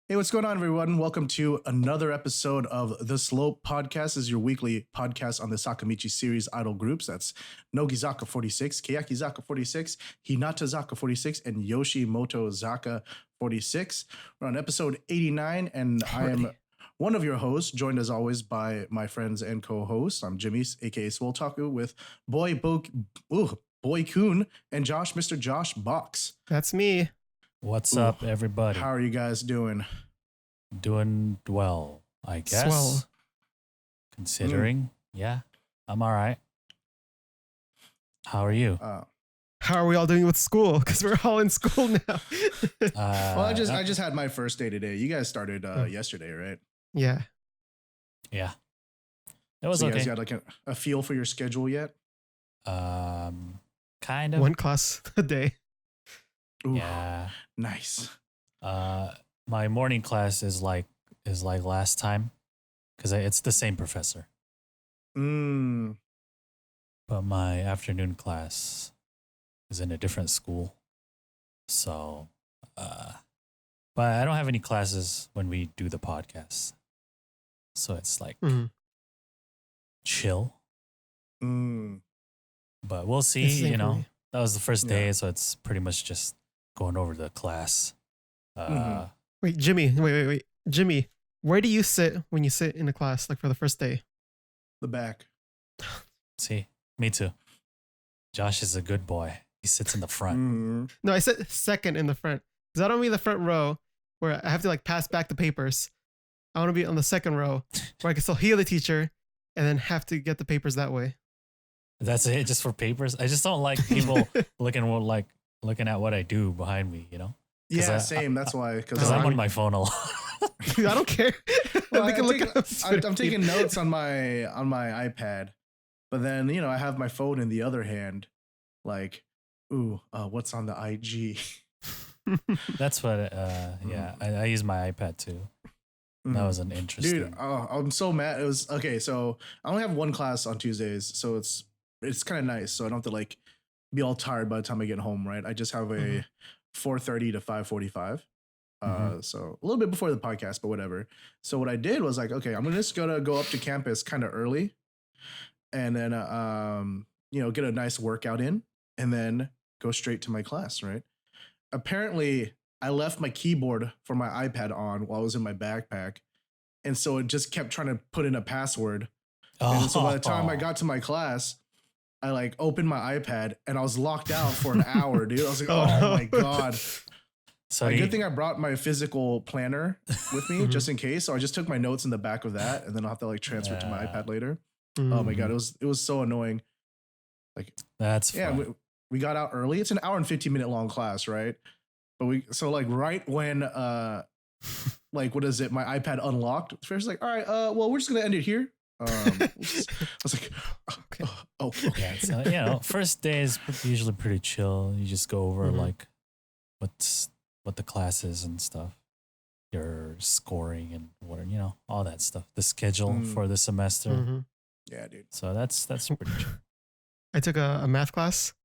Hey, what's going on, everyone? Welcome to another episode of The Slope Podcast. This is your weekly podcast on the Sakamichi series idol groups. That's Nogizaka46, Keyakizaka46, Hinatazaka46, and Yoshimoto-zaka46. We're on episode 89, and I am one of your hosts, joined as always by my friends and co-hosts. I'm Jimmy, aka Swoltaku, with Boy Kun and Josh, Mr. Josh Box. That's me. What's up, everybody? How are you guys doing? Doing well, I guess. Swell. Considering, yeah, I'm all right. How are you? How are we all doing with school? Because we're all in school now. Well, I just had my first day today. You guys started yesterday, right? Yeah. Yeah. It was so you okay. guys got like a feel for your schedule yet? Kind of. One class a day. Ooh, Yeah. nice. My morning class is like last time, because it's the same professor. Mm. But my afternoon class is in a different school. So, but I don't have any classes when we do the podcast. So it's like chill. Mm. But we'll see, It's the same you for know. me. That was the first day, Yeah. so it's pretty much just going over the class. Wait, Jimmy. Wait. Jimmy, where do you sit when you sit in a class, like for the first day? The back. See, me too. Josh is a good boy. He sits in the front. Mm. No, I sit second in the front. Because I don't mean the front row where I have to like pass back the papers. I want to be on the second row where I can still hear the teacher and then have to get the papers that way. That's it, just for papers. I just don't like people looking at what I do behind me, you know? Yeah, same. That's why. Because I'm on my phone a lot. Dude, I don't care. Well, They can look at I'm taking notes on my iPad, but then I have my phone in the other hand. Like, what's on the IG? That's what. Yeah, I use my iPad too. That was an interesting. Dude, I'm so mad. It was okay. So I only have one class on Tuesdays, so it's kind of nice. So I don't have to like be all tired by the time I get home. Right? I just have a 4:30 to 5:45. So a little bit before the podcast, but whatever. So what I did was like, okay, I'm just gonna go up to campus kind of early, and then get a nice workout in, and then go straight to my class. Right? Apparently, I left my keyboard for my iPad on while I was in my backpack. And so it just kept trying to put in a password. And so by the time I got to my class, I like opened my iPad and I was locked out for an hour, dude. I was like, oh my God. So Good thing I brought my physical planner with me just in case. So I just took my notes in the back of that and then I'll have to like transfer it to my iPad later. Oh my God. It was so annoying. Like, that's yeah, we got out early. It's an hour and 15-minute long class, right? But right when like what is it? My iPad unlocked. First, like, all right, well, we're just gonna end it here. I was like, okay. Yeah, so, first day is usually pretty chill. You just go over like what the class is and stuff, your scoring and what all that stuff, the schedule for the semester. Yeah, dude. So that's pretty chill. I took a math class,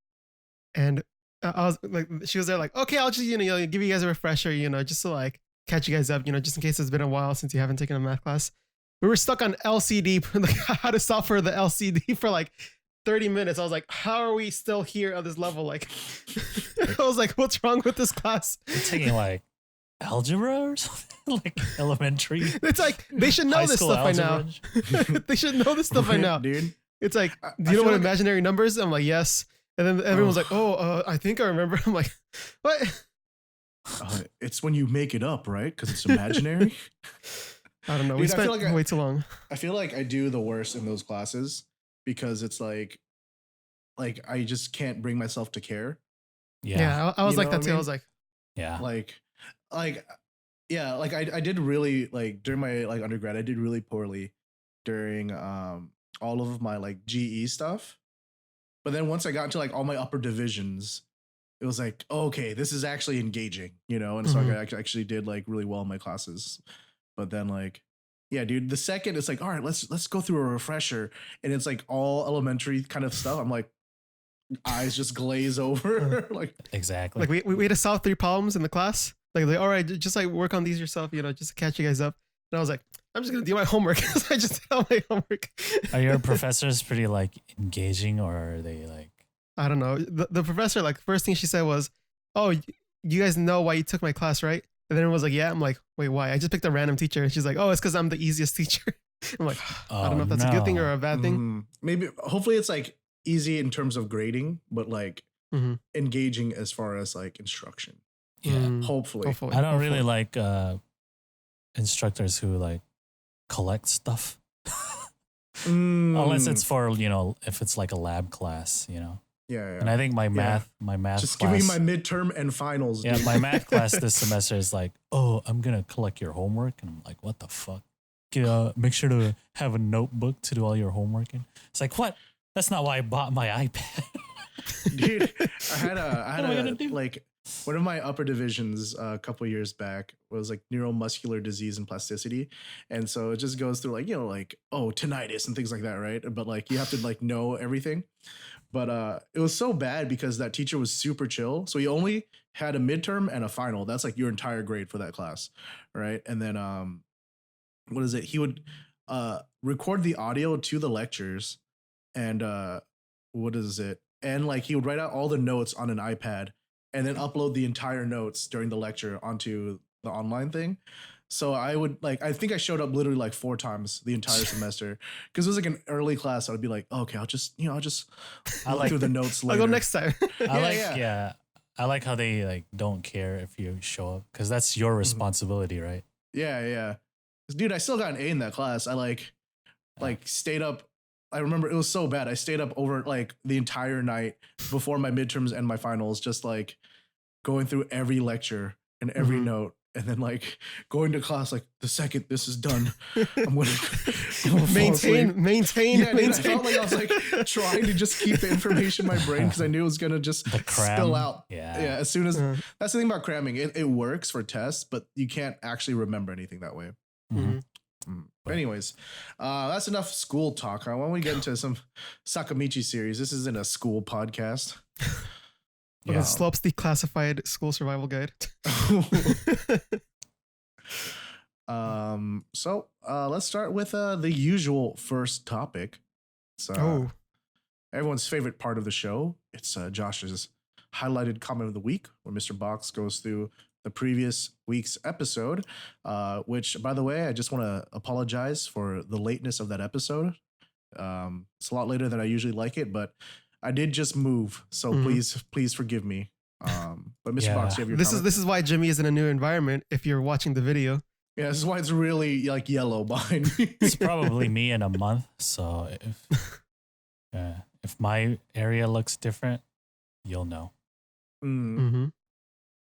and I was like, she was there like, okay, I'll just give you guys a refresher, just to like catch you guys up, just in case it's been a while since you haven't taken a math class. We were stuck on LCD, like how to solve for the LCD for like 30 minutes. I was like, how are we still here at this level? Like, I was like, what's wrong with this class? You're taking like algebra or something, like elementary. It's like they should know this stuff by now. They should know this stuff by now, dude. It's like, do you know what imaginary numbers? I'm like, yes. And then everyone's like, I think I remember. I'm like, what? It's when you make it up, right? Because it's imaginary. I don't know. Dude, we spent way too long. I feel like I do the worst in those classes because it's like I just can't bring myself to care. Yeah, I was like that too. I was like, yeah, I did really like during my like undergrad. I did really poorly during all of my like GE stuff. But then once I got into like all my upper divisions, it was like, okay, this is actually engaging, And so I actually did like really well in my classes. But then like, yeah, dude, the second it's like, all right, let's go through a refresher, and it's like all elementary kind of stuff. I'm like, eyes just glaze over. Like exactly. Like we had to solve 3 problems in the class. Like, all right, just like work on these yourself, just to catch you guys up. And I was like, I'm just gonna do my homework. So I just did all my homework. Are your professors pretty like engaging, or are they like? I don't know. The professor, like, first thing she said was, "Oh, you guys know why you took my class, right?" And then it was like, "Yeah." I'm like, "Wait, why?" I just picked a random teacher, and she's like, "Oh, it's because I'm the easiest teacher." I'm like, I don't know if that's a good thing or a bad thing. Maybe, hopefully, it's like easy in terms of grading, but like engaging as far as like instruction. Yeah, hopefully. I don't really like instructors who like collect stuff. Unless it's for, if it's like a lab class, Yeah. And I think my math just class, give me my midterm and finals. Yeah, dude. my math class this semester is like, oh, I'm gonna collect your homework, and I'm like, what the fuck? Make sure to have a notebook to do all your homework in. It's like, what? That's not why I bought my iPad. Dude, I had like one of my upper divisions a couple years back was like neuromuscular disease and plasticity, and so it just goes through like like tinnitus and things like that, right? But like you have to like know everything. But it was so bad because that teacher was super chill, so he only had a midterm and a final. That's like your entire grade for that class, right? And then what is it? He would record the audio to the lectures, and what is it? And like he would write out all the notes on an iPad and then upload the entire notes during the lecture onto the online thing. So I would I think I showed up literally like 4 times the entire semester because it was like an early class. I would be like, okay, I'll just look through the notes later. I'll go next time. I like how they like don't care if you show up because that's your responsibility, right? Yeah. Dude, I still got an A in that class. I like stayed up. I remember it was so bad. I stayed up over like the entire night before my midterms and my finals, just like going through every lecture and every note, and then like going to class like the second this is done, I'm gonna maintain. Yeah, dude, I felt like I was like trying to just keep the information in my brain because I knew it was gonna just spill out. Yeah. As soon as that's the thing about cramming. It works for tests, but you can't actually remember anything that way. But anyways, that's enough school talk. Why don't we get into some Sakamichi series? This isn't a school podcast. Yeah. Slopes Declassified School Survival Guide. So let's start with the usual first topic. It's everyone's favorite part of the show. It's Josh's highlighted comment of the week, where Mr. Box goes through the previous week's episode, which, by the way, I just want to apologize for the lateness of that episode. It's a lot later than I usually like it, but I did just move, so please forgive me. But Mr. Box, you have your comment? This is why Jimmy is in a new environment. If you're watching the video, yeah, this is why it's really like yellow behind me. It's probably me in a month, so if my area looks different, you'll know.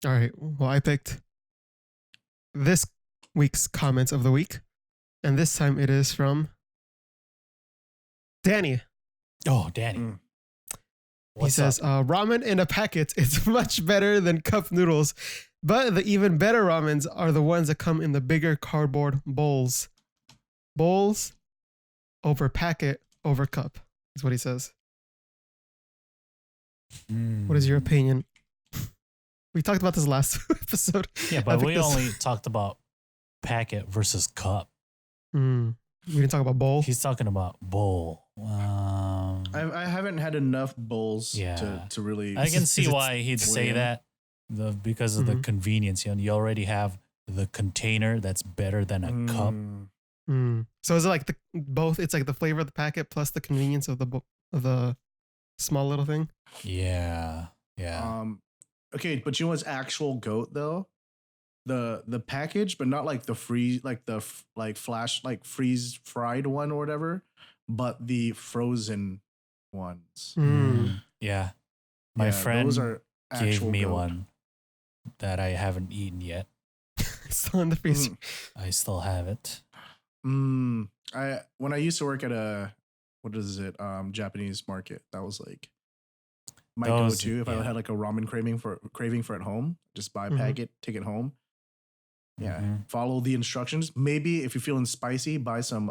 All right. Well, I picked this week's comments of the week, and this time it is from Danny. Oh, Danny. He says, ramen in a packet is much better than cup noodles, but the even better ramens are the ones that come in the bigger cardboard bowls. Bowls over packet over cup is what he says. What is your opinion? We talked about this last episode. Yeah, but we only talked about packet versus cup. We didn't talk about bowl. He's talking about bowl. I haven't had enough bowls to really. I can see why he'd say that, because of the convenience. You already have the container that's better than a cup. So is it like both? It's like the flavor of the packet plus the convenience of the small little thing. Yeah. Okay, but you know what's actual goat though? The package, but not like the freeze, like the flash, like freeze fried one or whatever, but the frozen ones. Yeah, my friend those are gave me goat. one that I haven't eaten yet. Still in the freezer. I still have it. When I used to work at a Japanese market, that was like my go-to. If I had like a ramen craving for at home, just buy a packet, take it home. Yeah, follow the instructions. Maybe if you're feeling spicy, buy some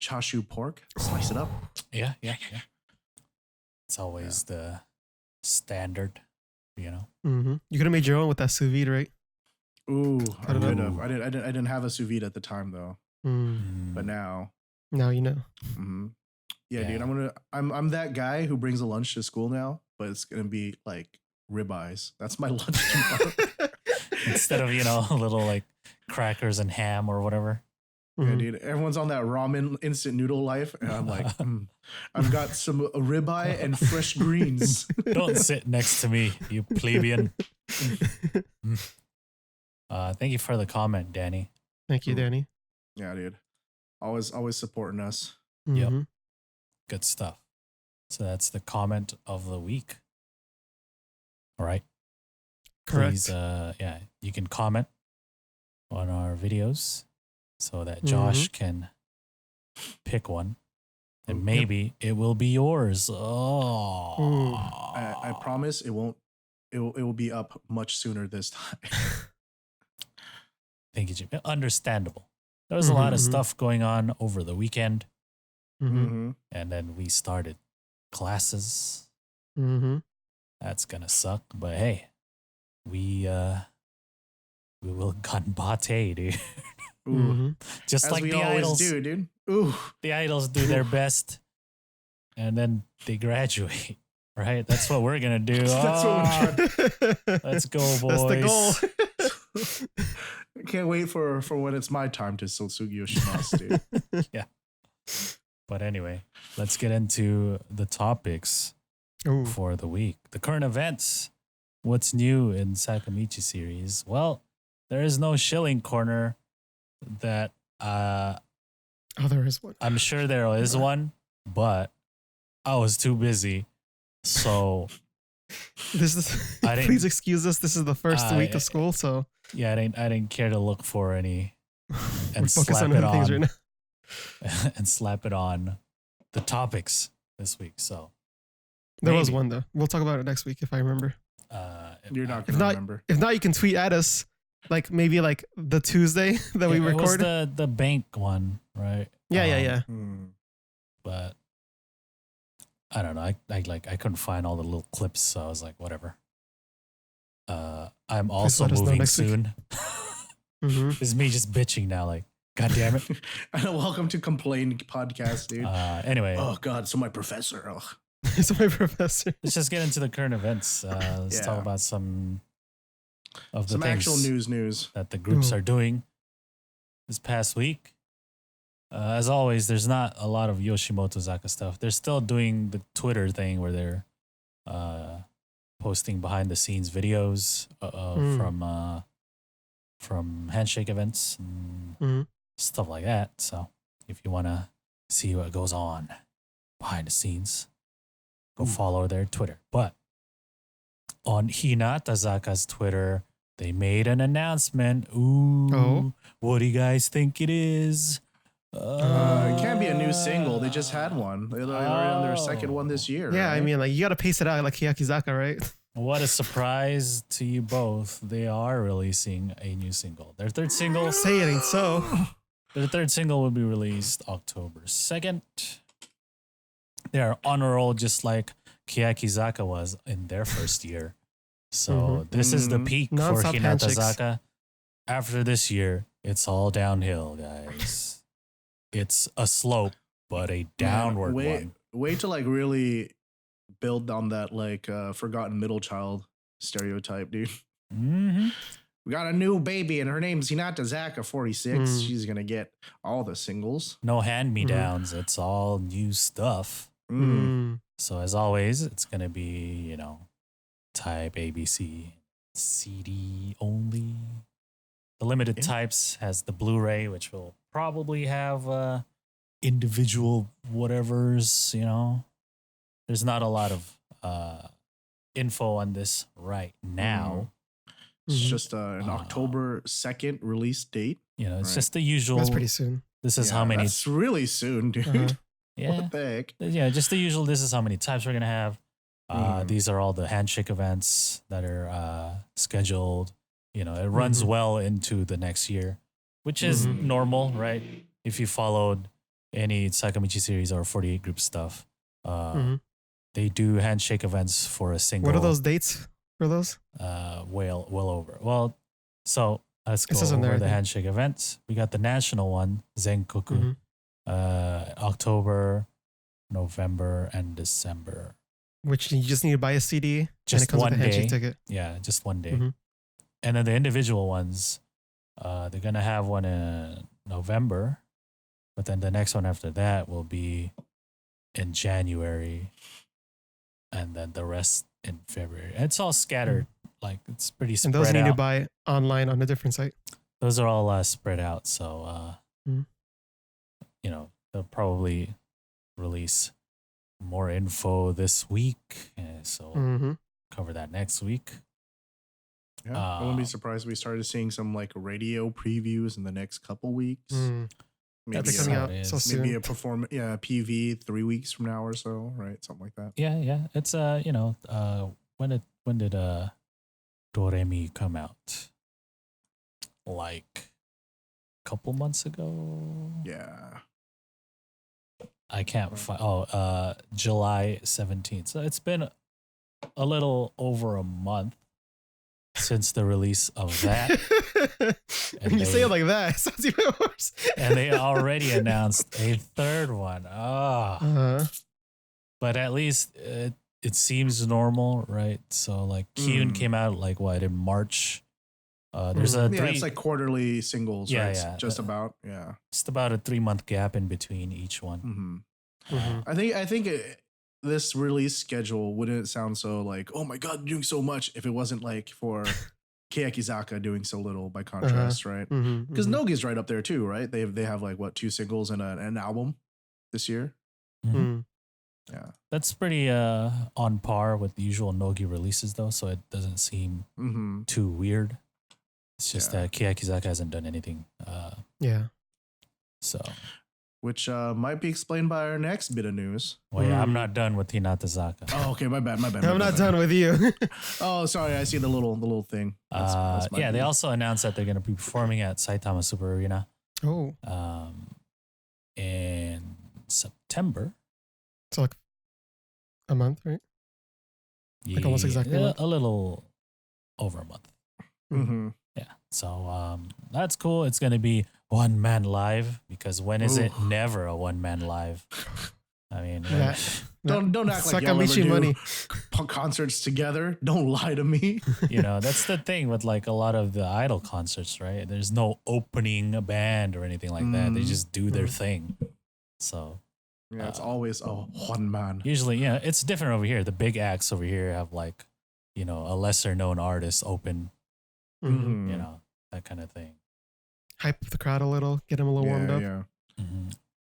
chashu pork, slice it up. Yeah. It's always the standard, You could have made your own with that sous vide, right? Ooh, I Cut it up. could have. I didn't have a sous vide at the time though, but now. Now you know. Mm-hmm. Yeah, dude. I'm that guy who brings a lunch to school now, but it's gonna be like ribeyes. That's my lunch tomorrow. Instead of little like crackers and ham or whatever. Yeah, dude. Everyone's on that ramen instant noodle life, and I'm like, I've got some ribeye and fresh greens. Don't sit next to me, you plebeian. Thank you for the comment, Danny. Thank you, Danny. Yeah, dude. Always supporting us. Yep. Good stuff. So that's the comment of the week. All right. Correct. Please, you can comment on our videos so that Josh can pick one. And maybe it will be yours. Oh. I promise it won't. It will be up much sooner this time. Thank you, Jim. Understandable. There was a lot of stuff going on over the weekend. And then we started classes. That's gonna suck, but hey, we will ganbate, dude. Just As like we the always idols do, dude. Ooh. The idols do their best, and then they graduate. Right? That's what we're gonna do. That's what we're trying. Let's go, boys. That's the goal. I can't wait for when it's my time to Sotsugi Yoshimasu, dude. Yeah. But anyway, let's get into the topics for the week. The current events. What's new in Sakamichi series? Well, there is no shilling corner that there is one. I'm sure there is one, but I was too busy. So this is please excuse us. This is the first week of school, so yeah, I didn't care to look for any and focus slap on it other things on right now. and slap it on the topics this week. So there was one though. We'll talk about it next week if I remember. You're not gonna remember. If not, you can tweet at us. Like maybe like the Tuesday that we record. It was the bank one, right? Yeah. But I don't know. I couldn't find all the little clips, so I was like, whatever. I'm also moving soon. This is me just bitching now. Like, God damn it! Welcome to Complain Podcast, dude. Anyway. Oh God, so my professor. Oh. So my professor. Let's just get into the current events. Let's talk about some of the things actual news that the groups are doing this past week. As always, there's not a lot of Yoshimoto Zaka stuff. They're still doing the Twitter thing where they're posting behind the scenes videos from handshake events and stuff like that. So if you want to see what goes on behind the scenes, go follow their Twitter. But on Hinatazaka's Twitter, they made an announcement. What do you guys think it is? It can't be a new single. They just had one. They're already on their second one this year. Yeah, right? I mean, like you got to pace it out like Keyakizaka, right? What a surprise to you both. They are releasing a new single. Their third single. Say it ain't so. Their third single will be released October 2nd. They are on a roll just like Keyakizaka was in their first year. So this is the peak Non-stop for handshakes. Hinatazaka. After this year, it's all downhill, guys. It's a slope, but a downward one. Wait to like really build on that like forgotten middle child stereotype, dude. We got a new baby and her name's Hinatazaka46. She's gonna get all the singles. No hand-me-downs. It's all new stuff. So as always, it's gonna be, type ABC, CD only. The limited types has the Blu-ray, which will probably have individual whatevers, There's not a lot of info on this right now. It's just an October 2nd release date. It's just the usual. That's pretty soon. This is how many. That's really soon, dude. Yeah. What the heck? Yeah, just the usual. This is how many types we're going to have. These are all the handshake events that are scheduled. It runs well into the next year, which is normal, right? If you followed any Sakamichi series or 48 group stuff, they do handshake events for a single. What are those dates for those? Well over. Well, so let's It go says on there, over I the think. handshake events. We got the national one, Zenkoku, Mhm. October, November, and December. Which you just need to buy a CD and Just it comes with a one handshake day. ticket. Yeah, just one day. Mhm. And then the individual ones, they're gonna have one in November, but then the next one after that will be in January, and then the rest in February. And it's all scattered, like it's pretty And spread those you need to out. buy online on a different site. Those are all spread out, so Mhm. you know they'll probably release more info this week, so Mhm. cover that next week. Yeah, I wouldn't be surprised if we started seeing some like radio previews in the next couple weeks. Mm. Maybe That's coming how out it so is. soon. maybe a PV 3 weeks from now or so, right? Something like that. Yeah. It's when did Doremi come out? Like a couple months ago. Yeah. I can't find. July 17th. So it's been a little over a month since the release of that, When you say it like that, it sounds even worse. and they already announced a third one. Uh-huh. But at least it seems normal, right? So like Kyun came out like what in March. There's a Yeah, it's like quarterly singles, Yeah, right? It's yeah. just about, yeah. just about a 3-month gap in between each one. Hmm. Mhm. I think this release schedule wouldn't sound so like, oh my god, doing so much if it wasn't like for Keyakitte doing so little by contrast, right? Mhm. Because Mhm. Nogi's right up there too, right? They have like what 2 singles and an album this year. Mhm. Mm. Yeah. That's pretty on par with the usual Nogi releases though, so it doesn't seem Mm-hmm. too weird. It's just Yeah. that Keyakitte hasn't done anything. Yeah. So Which might be explained by our next bit of news. wait, I'm not done with Hinatazaka. Oh, okay, my bad. I'm not done with you. Oh, sorry, I see the little thing. That's my Yeah, they bad. also announced that they're going to be performing at Saitama Super Arena Oh, in September. so like a month, right? Like almost exactly a month. A little over a month. Mm-hmm. Yeah. So that's cool. It's going to be one man live because when is it Ooh. never a one man live? I mean, Yeah. Don't act like y'all ever Sakamichi do money. concerts together. Don't lie to me. that's the thing with like a lot of the idol concerts, right? There's no opening a band or anything like that. They just do their thing. So Yeah, it's always one man. usually, it's different over here. The big acts over here have like, a lesser known artist open, Mhm. Mhm. that kind of thing. Hype the crowd a little, get them a little warmed up. Yeah.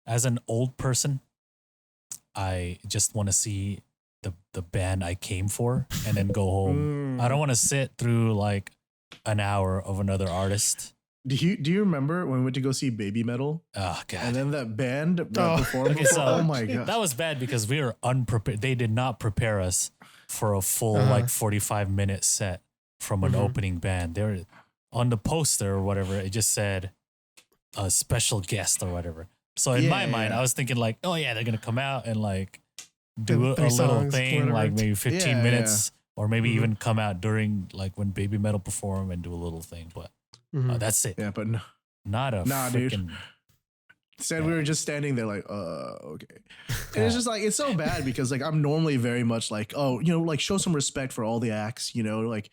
As an old person, I just want to see the band I came for and then go home. I don't want to sit through like an hour of another artist. Do you remember when we went to go see Baby Metal? Oh god. And then that band that Oh, performed. okay, so oh my god. that was bad because we were unprepared. They did not prepare us for a full like 45-minute set from an opening band. They were on the poster or whatever. It just said a special guest or whatever. So in my mind, I was thinking like, oh yeah, they're gonna come out and like do a 3 little songs, thing, whatever. like maybe 15 Yeah, minutes, or maybe even come out during like when Baby Metal perform and do a little thing. But that's it. Yeah, but no. Not a Dude. freaking. Said we were just standing there like, okay. And it's just like, it's so bad because like I'm normally very much like, like show some respect for all the acts, like,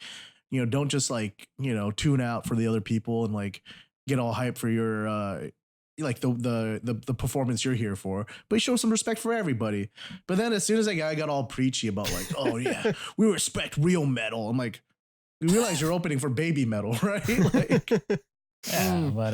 don't just like, tune out for the other people and like get all hyped for your like the performance you're here for, but show some respect for everybody. But then as soon as that guy got all preachy about like, oh yeah, we respect real metal, I'm like, you realize you're opening for Baby Metal, right? Like, Yeah, but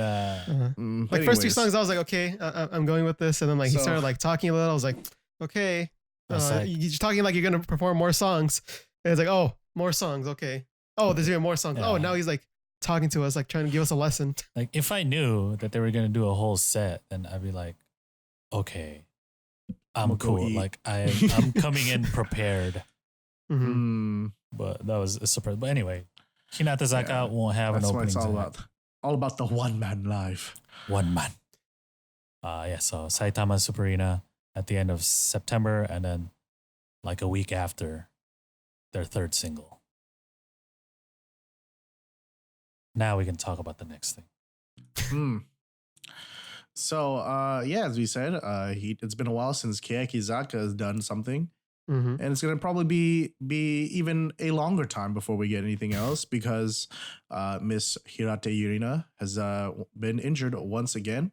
Like first 2 anyways. songs, I was like, okay, I'm going with this, and then like he So- started like talking a little. I was like, okay, It's like- you're talking like you're gonna perform more songs. And it's like, oh, more songs, okay. Oh, there's even more songs. Oh, Yeah. now he's like talking to us, like trying to give us a lesson. like if I knew that they were gonna do a whole set, then I'd be like, okay, I'm I'ma go cool. eat. Like I'm coming in prepared. Mhm. But that was a surprise. But anyway, Hinatazaka Yeah, won't have That's an what opening. it's all tonight. about. All about the one man live. One man. So Saitama Super Arena at the end of September, and then like a week after their third single. now we can talk about the next thing. Hmm. So, as we said, it's been a while since Keyakitte has done something, Mm-hmm. and it's gonna probably be even a longer time before we get anything else because Miss Hirate Yurina has been injured once again.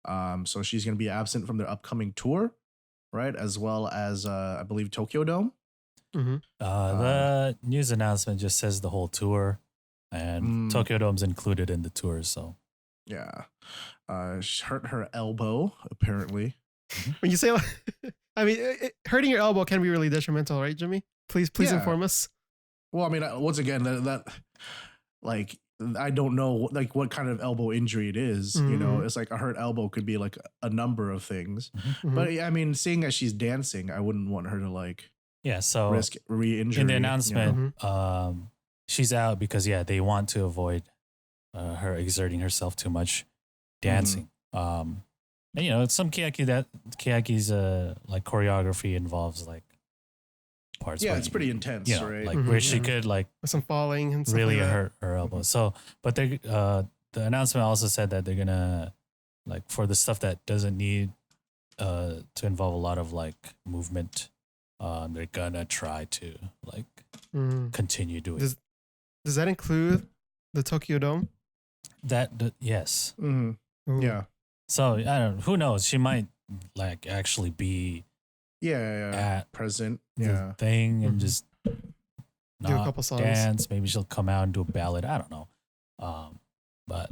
So she's gonna be absent from their upcoming tour, right? As well as I believe Tokyo Dome. Mm-hmm. The news announcement just says the whole tour, and Tokyo Dome's included in the tour. So yeah, she hurt her elbow apparently. When you say, I mean, hurting your elbow can be really detrimental, right, Jimmy? Please Yeah. inform us. Well, I mean, once again, that like I don't know like what kind of elbow injury it is. You know, Mhm. it's like a hurt elbow could be like a number of things. Mhm. But I mean, seeing as she's dancing, I wouldn't want her to like yeah, so risk re-injury. in the you know? announcement, she's out because they want to avoid her exerting herself too much dancing. And you know, some Keyaki's like choreography involves like parts. Yeah, where it's pretty intense, you know, right? like where she Mhm. could like With some falling and stuff really like that. hurt her elbow. So, but they the announcement also said that they're gonna like for the stuff that doesn't need to involve a lot of like movement, they're gonna try to like Mm. continue doing Does that include the Tokyo Dome? that. Yes. Mhm. Ooh. Yeah. So I don't know. Who knows? She might like actually be Yeah. at Present. the Yeah. thing and Mhm. just Do a not couple songs. dance. Maybe she'll come out and do a ballad. I don't know. But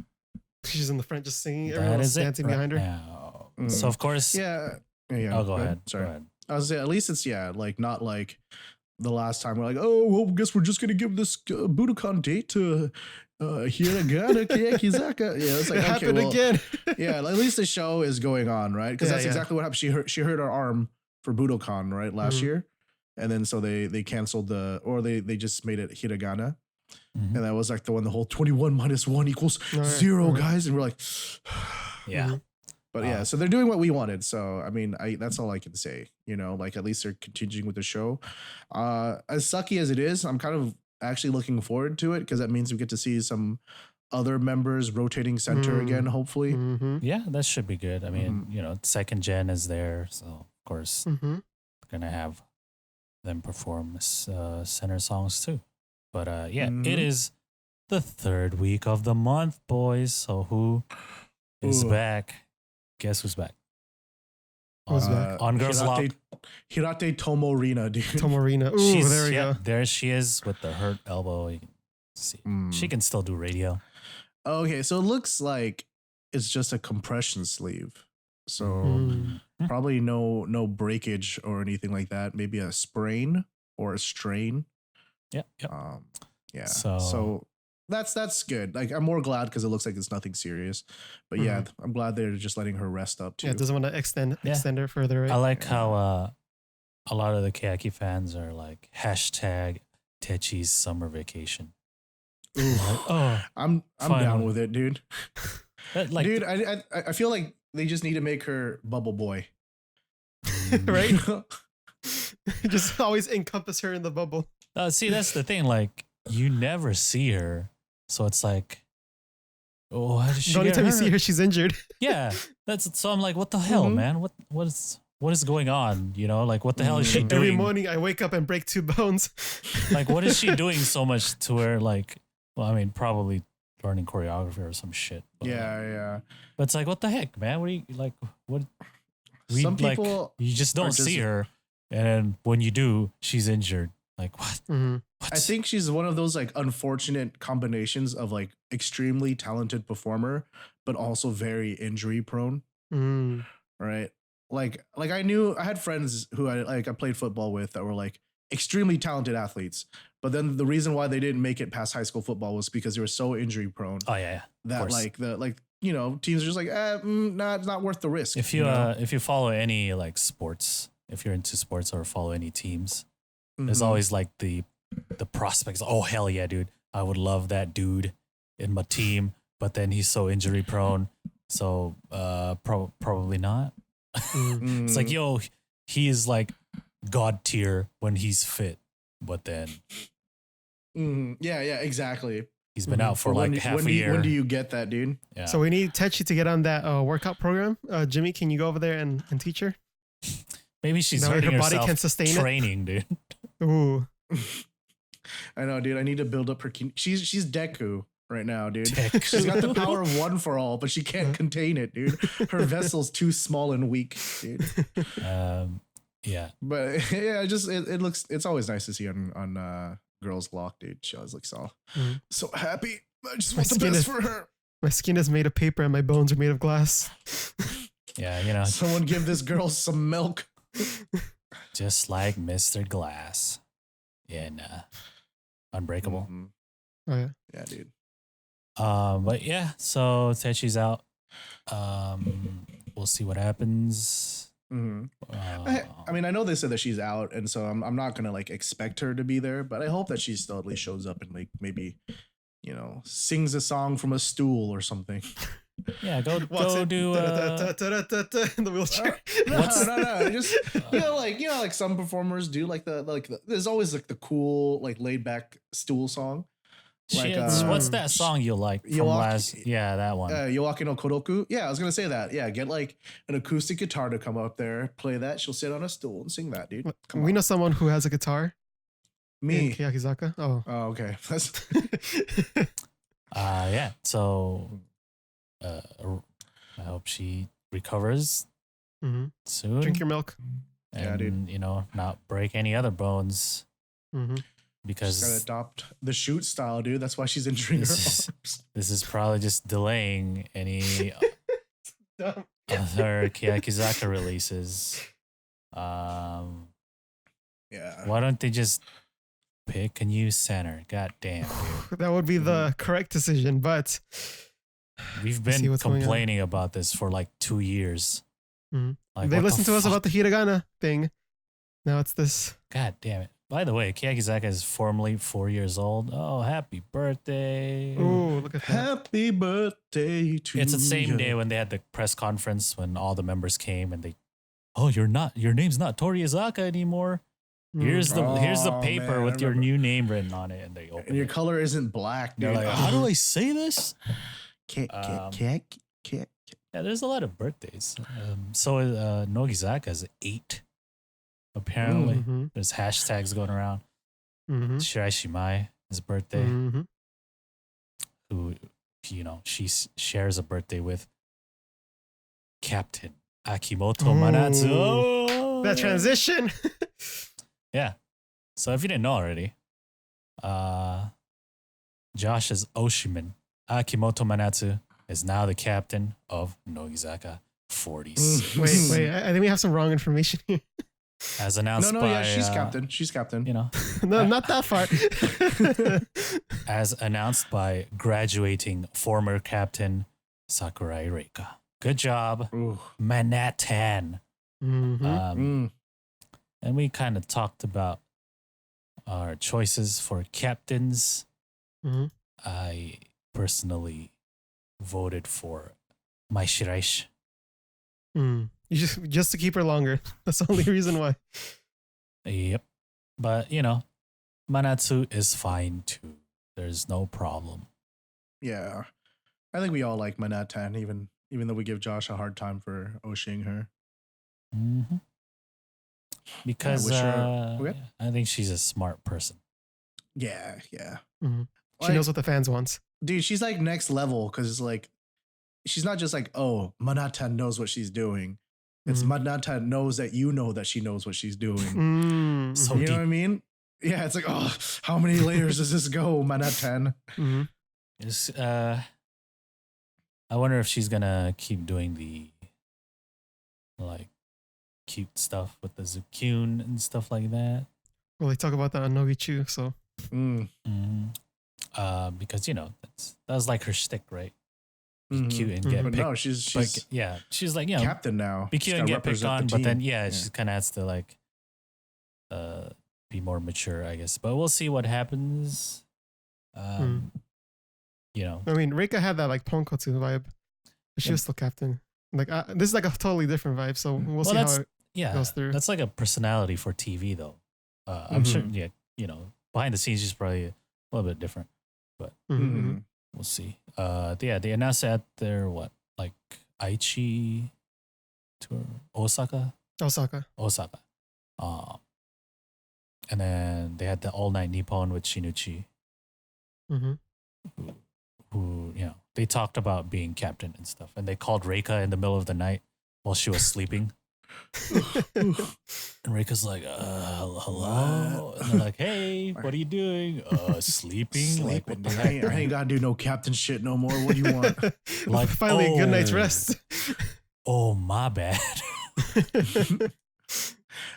She's in the front just singing. that Everyone's is it dancing right behind her. now. Mm. So of course, Yeah. Yeah. Oh, go ahead. Sorry. Go ahead. I was saying, at least it's like not like the last time we're like, oh well, guess we're just gonna give this Budokan date to Hiragana Keyakitte. Yeah, it's like It okay, happened well, again. yeah, at least the show is going on, right? Because Yeah, that's yeah. exactly what happened. She hurt her arm for Budokan, right, last Mhm. year, and then so they canceled they just made it Hiragana, Mhm. and that was like the whole 21 minus 1 equals All right, 0, all right. guys, and we're like, Yeah. Mhm. but yeah, so they're doing what we wanted. So I mean, that's all I can say. You know, like at least they're continuing with the show. As sucky as it is, I'm kind of actually looking forward to it because that means we get to see some other members rotating center again, hopefully. Mhm. Yeah, that should be good. I mean, Mhm. you know, second gen is there, so of course Mhm. gonna have them perform center songs too. But it Mhm. is the third week of the month, boys. So who is Ooh. back? Guess who's back? Who's back? On Girls Lock. Hirate Tomorina, dude. Tomorina. Ooh, there we go. There she is with the hurt elbow. You can see. She can still do radio. Okay, so it looks like it's just a compression sleeve. So Mm. probably no breakage or anything like that. Maybe a sprain or a strain. Yeah. Yeah. So- So that's good. Like I'm more glad because it looks like it's nothing serious. But yeah, I'm glad they're just letting her rest up too. Yeah, doesn't want to extend her further. Right? I like how a lot of the Keyaki fans are like hashtag Techi's summer vacation. Ooh. Oh, I'm finally. down with it, dude. like, Dude, I feel like they just need to make her Bubble Boy. Right? Just always encompass her in the bubble. see, that's the thing. Like, you never see her, so it's like, oh, why does she The only get time you hurt? see her, she's injured. Yeah, so I'm like, what the hell, Mhm. man? What is going on? You know, like what the hell is she doing? Every morning I wake up and break 2 bones. Like, what is she doing so much to where like, well, I mean, probably learning choreography or some shit. But, Yeah. but it's like, what the heck, man? What are you like? What? Some like, people you just are don't see her, and when you do, she's injured. Like what? Mhm. What? I think she's one of those like unfortunate combinations of like extremely talented performer, but also very injury prone, Mm. right? Like I had friends who I played football with that were like extremely talented athletes, but then the reason why they didn't make it past high school football was because they were so injury prone Oh yeah. that course. teams are just like, nah, it's not worth the risk. If you if you follow any like sports, if you're into sports or follow any teams, there's Mhm. always like the prospects. Oh hell yeah, dude! I would love that dude in my team, but then he's so injury prone, so probably not. Mm. It's like, Mhm. yo, he is like god tier when he's fit, but then Mhm. Yeah, exactly. He's been out for When- like half when a do you- year. When do you get that, dude? Yeah. So we need Techi to get on that workout program. Jimmy, can you go over there and teach her? Maybe she's That way hurting her body herself can sustain it. training, dude. Ooh. I know, dude. I need to build up her. She's Deku right now, dude. Deku. She's got the power of one for all, but she can't contain it, dude. Her vessel's too small and weak, dude. Yeah. But yeah, it looks. It's always nice to see on Girls Lock, dude. She always looks so happy. I just My want the skin best is- for her. My skin is made of paper and my bones are made of glass. Yeah, you know, Someone give this girl some milk. just like Mr. Glass in Unbreakable. Mhm. Oh yeah. Yeah, dude. But yeah, so Techi's out. We'll see what happens. Hmm. I mean, I know they said that she's out, and so I'm not gonna like expect her to be there, but I hope that she still at least shows up and like maybe, sings a song from a stool or something. Yeah, go in, do. in the wheelchair. No. Just like some performers do like the there's always like the cool like laid back stool song. Like, Shit, what's that song you like from last? Yeah, that one. Yoaki no Koroku. Yeah, I was gonna say that. Yeah, get like an acoustic guitar to come up there, play that. She'll sit on a stool and sing that, dude. Come We on. know someone who has a guitar. In Me. Keyakizaka. Oh. Oh, okay. That's Yeah. So, I hope she recovers hmm soon. Drink your milk. Yeah, and, dude. Not break any other bones hmm She's because gotta adopt the shoot style, dude. That's why she's injuring her This is- arms. this is probably just delaying any Dumb. other Keyakizaka releases. Um, Yeah. why don't they just pick a new center? God damn, dude. That would be the correct decision, but We've see been what's going on. complaining about this for like 2 years. Mhm. Like, they what the listened to us fuck? about the hiragana thing. Now it's this. God damn it. By the way, Keyakizaka is formally 4 years old. Oh, happy birthday. Ooh, look at that. Happy birthday to It's the same you. day when they had the press conference when all the members came and your name's not Toriazaka anymore. Here's the Oh, paper man, with I your remember. new name written on it, and they open And your it. color isn't black, They're dude. like, how do I say this? Can't. Yeah, there's a lot of birthdays. So Nogizaka is 8. Apparently, Mm-hmm. there's hashtags going around. Mm-hmm. Shirashimai, his birthday, Mm-hmm. who she shares a birthday with Captain Akimoto Ooh. Manatsu. Oh, That transition. Yeah. So if you didn't know already, Josh's Oshiman, Akimoto Manatsu, is now the captain of Nogizaka 40's. wait. I think we have some wrong information here. As announced No, by yeah, she's captain. She's captain. No, not that far. as announced by graduating former captain Sakurai Reika. Good job, Ooh. Manhattan. Mhm. And we kind of talked about our choices for captains. Mhm. I personally voted for Mai Shiraishi. Mm. You just to keep her longer. That's the only reason why. Yep. But, Manatsu is fine too. There's no problem. Yeah. I think we all like Manhattan, even though we give Josh a hard time for Oshing her. Mm-hmm. Because wish her- okay. I think she's a smart person. Yeah. Mhm. She Like, knows what the fans want. dude, she's like next level because it's like she's not just like, oh, Manhattan knows what she's doing. It's Mhm. Manhattan knows that you know that she knows what she's doing. Mm. So You know deep. what I mean? Yeah, it's like, oh, how many layers does this go, Manhattan? Mhm. It's, I wonder if she's gonna keep doing the like cute stuff with the Zukune and stuff like that. Well, they talk about that on Nogichu, so Mm. Because that was like her shtick, right? Be Mhm. cute and Mhm. get But picked. no, she's But yeah, she's like captain now. be She's cute and gotta get picked represent on, the but then team. yeah, she kind of has to like be more mature, I guess. But we'll see what happens. I mean, Reika had that like Tonkotsu vibe, but she was still captain. Like this is like a totally different vibe, so we'll see how that's it yeah, goes through. that's like a personality for TV though. I'm sure, Mhm. behind the scenes she's probably a little bit different. but Mm-hmm. we'll see. Yeah, they announced at their Aichi tour, Osaka. Osaka. And then they had the All Night Nippon with Shinichi, Mm-hmm. who they talked about being captain and stuff, and they called Reika in the middle of the night while she was sleeping. And Reika's like, hello? And they're like, hey, what are you doing? Sleeping? Like, what the heck? I ain't gotta do no captain shit no more. What do you want? Like, Finally, a good night's rest. Oh, my bad.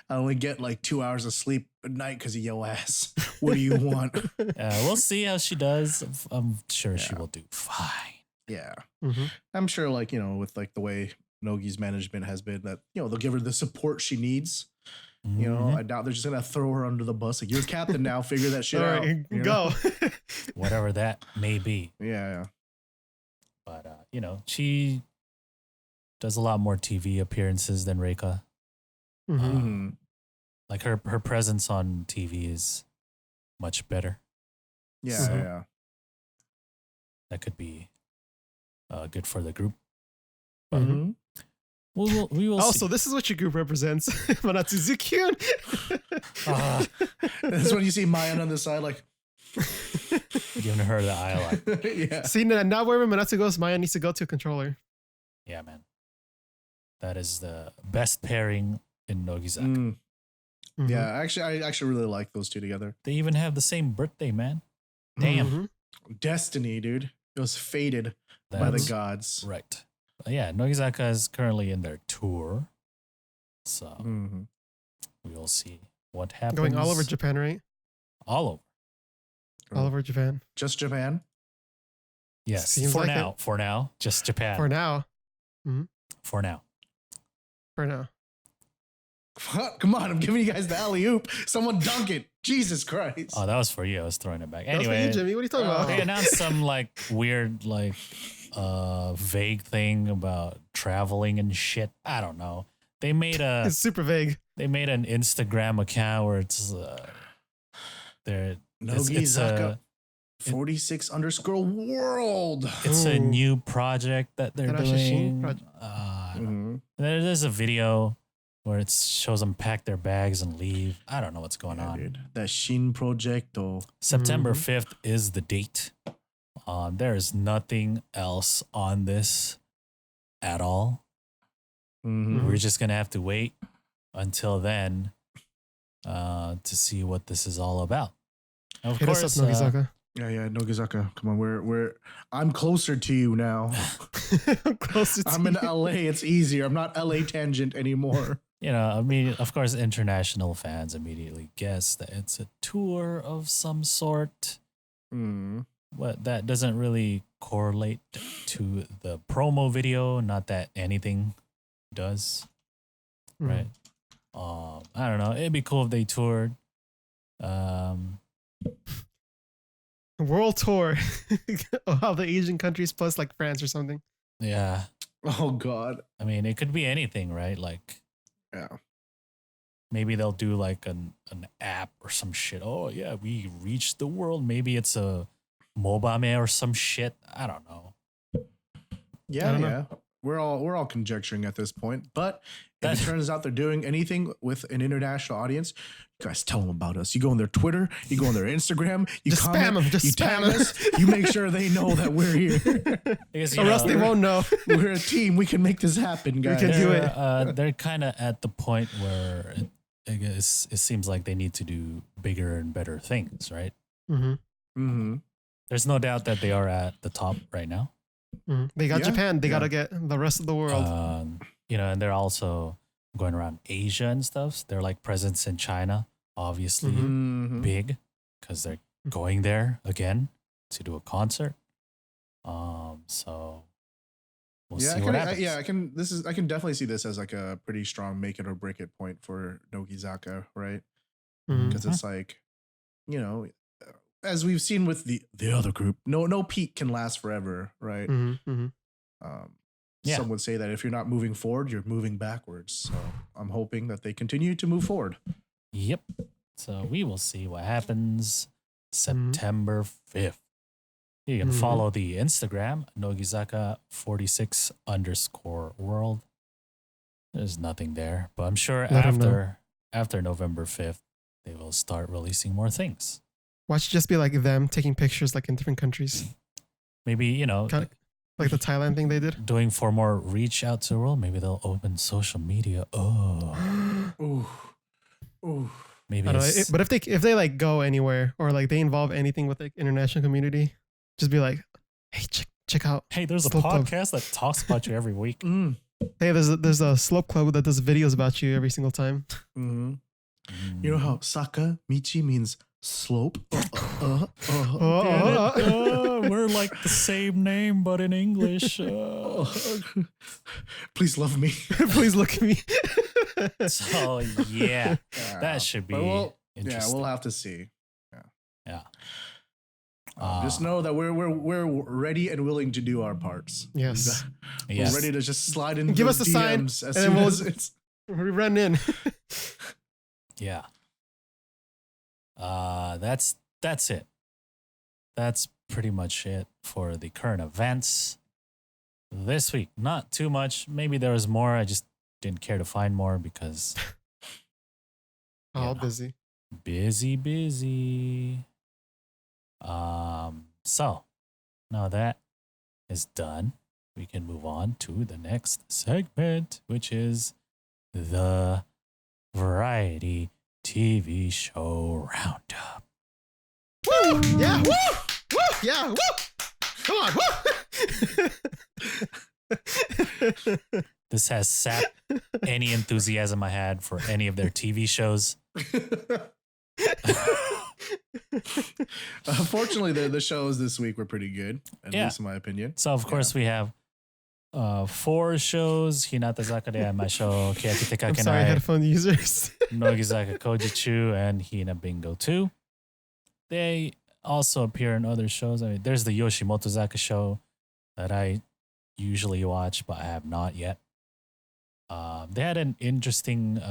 I only get like 2 hours of sleep a night because of yo ass. What do you want? We'll see how she does. I'm sure she will do fine. Yeah. Mm-hmm. I'm sure, like, with like the way Nogi's management has been, that, they'll give her the support she needs. Mhm. I doubt they're just gonna throw her under the bus. Like, you're captain now, figure that shit All out. right, you go. know? Whatever that may be. Yeah. But, she does a lot more TV appearances than Reika. Mm-hmm. Mhm. Like her presence on TV is much better. Yeah. So- Yeah. That could be good for the group. Mhm. We will Also, see. this is what your group represents. Manatsu Zukyun. That's when you see Mayan on the side, like, Giving her the eye like, yeah. See, now wherever Manatsu goes, Maya needs to go to a controller. yeah, man. That is the best pairing in Nogizaka. Mm. Mhm. Yeah. I actually really like those two together. They even have the same birthday, man. Damn. Mhm. Destiny, dude. It was fated by the That's gods. right. But yeah, Nogizaka is currently in their tour. So Mhm. we will see what happens. Going all over Japan, right? All over. All over Japan. Just Japan. Yes. Seems For like now. For now. Just Japan. For now. For now. For now. Come on, I'm giving you guys the alley oop. Someone dunk it. Jesus Christ. Oh, that was for you. I was throwing it back. That was for you, Anyway, Jimmy. What are you talking about? they announced some weird vague thing about traveling and shit. I don't know. They made It's super vague. an Instagram account where it's it's Nogizaka 46 underscore world. it's a Ooh. new project that they're Harashishin doing. project. Mhm. There's a video where it shows them pack their bags and leave. I don't know what's going Yeah, on. dude. That Shin Projecto. September Mhm. 5th is the date. There is nothing else on this at all. Mhm. We're just gonna have to wait until then to see what this is all about. Of Hit course, us up, Nogizaka. Yeah, Nogizaka. Come on, I'm closer to you now. I'm closer to I'm in you. LA. It's easier. I'm not LA tangent anymore. I mean, of course, international fans immediately guess that it's a tour of some sort. Mm. But that doesn't really correlate to the promo video. Not that anything does, right? I don't know. It'd be cool if they toured. World tour of all the Asian countries plus like France or something. Yeah. Oh God. I mean, it could be anything, right? Like, Yeah. maybe they'll do like an app or some shit. Oh yeah, we reached the world. Maybe it's a Mobame or some shit. I don't know. Yeah, don't know. yeah. We're all conjecturing at this point, but if That- it turns out they're doing anything with an international audience, you guys tell them about us. You go on their Twitter, you go on their Instagram, you Just comment, spam 'em, just you spam tag 'em. us, you make sure they know that we're here. Because, Or else they won't know. We're a team. We can make this happen, guys. can do it. They're kind of at the point where it seems like they need to do bigger and better things, right? Mm-hmm. Mm-hmm. There's no doubt that they are at the top right now. Mm-hmm. They got Yeah, Japan. They yeah. gotta get the rest of the world. And they're also going around Asia and stuff. They're like presence in China, obviously Mm-hmm. big because they're going there again to do a concert. So we'll see what happens. I can definitely see this as like a pretty strong make it or break it point for Nogizaka, right? Mhm. Because it's like, as we've seen with the other group, no peak can last forever, right? Mhm, mhm. Yeah. Some would say that if you're not moving forward, you're moving backwards. So I'm hoping that they continue to move forward. Yep. So we will see what happens September 5th. You can follow the Instagram, Nogizaka46_world. There's nothing there, but I'm sure after November 5th, they will start releasing more things. Watch it just be like them taking pictures like in different countries. Maybe, Kind of like the Thailand thing they did. doing for more reach out to the world. Maybe they'll open social media. Oh, Ooh. maybe. I don't know, but if they like go anywhere or like they involve anything with like international community, just be like, hey, check out. Hey, there's a Slope Club. podcast that talks about you every week. Hey, there's a slope club that does videos about you every single time. You know how Saka Michi means slope? We're like the same name, but in English. Please love me. Please look at me. So yeah, that should be interesting. We'll have to see. Yeah. Just know that we're ready and willing to do our parts. Yes. We're ready to just slide in. Give us the sign, DMs as and soon then as it's. we run in. Yeah. That's it. That's pretty much it for the current events this week. Not too much. Maybe there was more. I just didn't care to find more because All busy. Busy. So now that is done, we can move on to the next segment, which is the Variety TV Show Roundup. Woo! Yeah! Woo! Woo! Yeah! Woo! Come on! Woo! This has sapped any enthusiasm I had for any of their TV shows. Fortunately, the shows this week were pretty good, at least in my opinion. So, of course, we have 4 shows: Hinatazaka de Aimashou, Keyakitte I'm sorry, Kakenai, headphone users. Nogizaka Kojutsu, and Hinabingo 2. They also appear in other shows. I mean, there's the Yoshimotozaka show that I usually watch, but I have not yet. They had an interesting,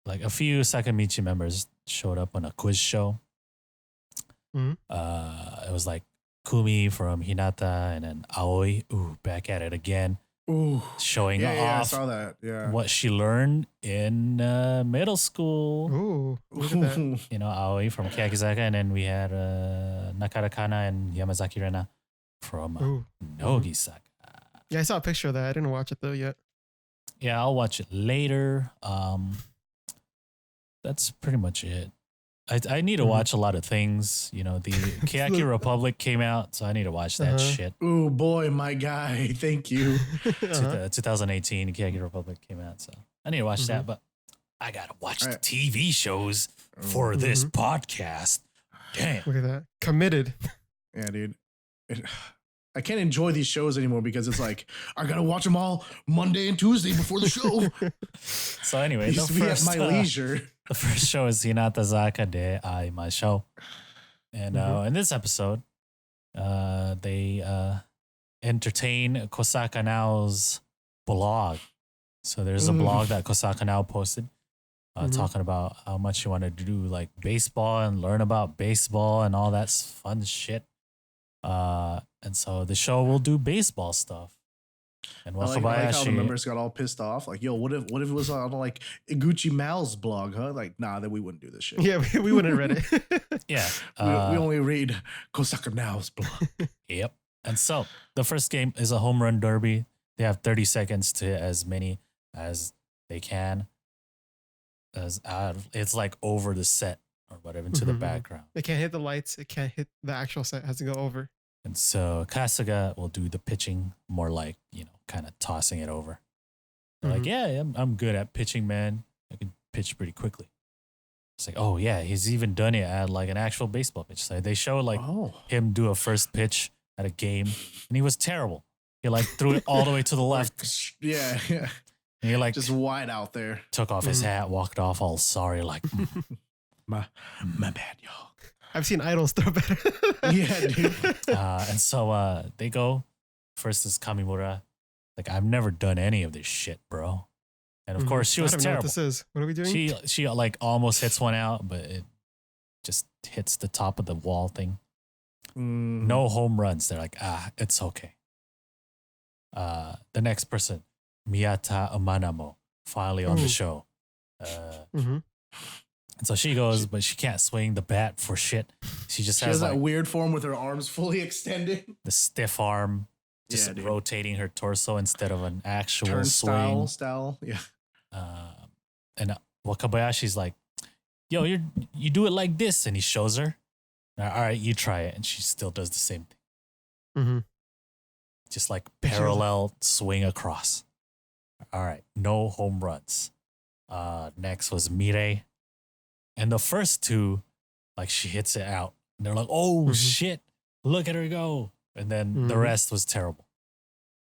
like a few Sakamichi members showed up on a quiz show. Mhm. It was like Kumi from Hinata and then Aoi, back at it again, showing I off saw that. Yeah, what she learned in middle school. Ooh, look at that. You know, Aoi from Keyakitte, and then we had Nakarakana and Yamazaki Rena from Ooh. Nogizaka. Yeah, I saw a picture of that. I didn't watch it though yet. Yeah, I'll watch it later. That's pretty much it. I need to watch a lot of things. You know, the Keyakitte Republic came out, so I need to watch that shit. Oh boy, my guy. Thank you. 2018, Keyakitte Republic came out, so I need to watch that. But I gotta watch the TV shows for this podcast. Damn. Look at that. Committed. Yeah, dude. I can't enjoy these shows anymore because it's like I gotta watch them all Monday and Tuesday before the show. So anyway, Used to be at my leisure. The first show is Hinatazaka de Aimashou, and in this episode, they entertain Kosaka Now's blog. So there's a blog that Kosaka Now posted, talking about how much she wanted to do like baseball and learn about baseball and all that fun shit. And so the show will do baseball stuff. And I like how the members got all pissed off. Like, yo, what if it was on like Iguchi Mal's blog, huh? Like, nah, then we wouldn't do this shit. Yeah, we wouldn't read it. Yeah. We only read Kosaka Now's blog. Yep. And so the first game is a home run derby. They have 30 seconds to hit as many as they can. It's like over the set or whatever into the background. It can't hit the lights. It can't hit the actual set. It has to go over. And so Kasuga will do the pitching, more like, you know, kind of tossing it over. They're like, yeah, I'm good at pitching, man. I can pitch pretty quickly. It's like, oh yeah, he's even done it at like an actual baseball pitch. So they show like him do a first pitch at a game, and he was terrible. He like threw it all the way to the left. Yeah. And he like just wide out there. Took off his hat, walked off all sorry, like my bad, y'all. I've seen idols throw better. Yeah, dude. And so they go. First is Kamimura. Like, I've never done any of this shit, bro. And of course, she was terrible. What this is. What are we doing? She like almost hits one out, but it just hits the top of the wall thing. No home runs. They're like, it's okay. The next person, Miyata Amanamo, finally on the show. And so she goes, but she can't swing the bat for shit. She just has that like weird form with her arms fully extended. the stiff arm, just rotating her torso instead of an actual swing. Style. Yeah. And Wakabayashi's like, yo, you do it like this. And he shows her. All right, you try it. And she still does the same thing. Just like parallel swing across. All right, no home runs. Next was Mirei. And the first two, like she hits it out. And they're like, oh shit, look at her go. And then the rest was terrible.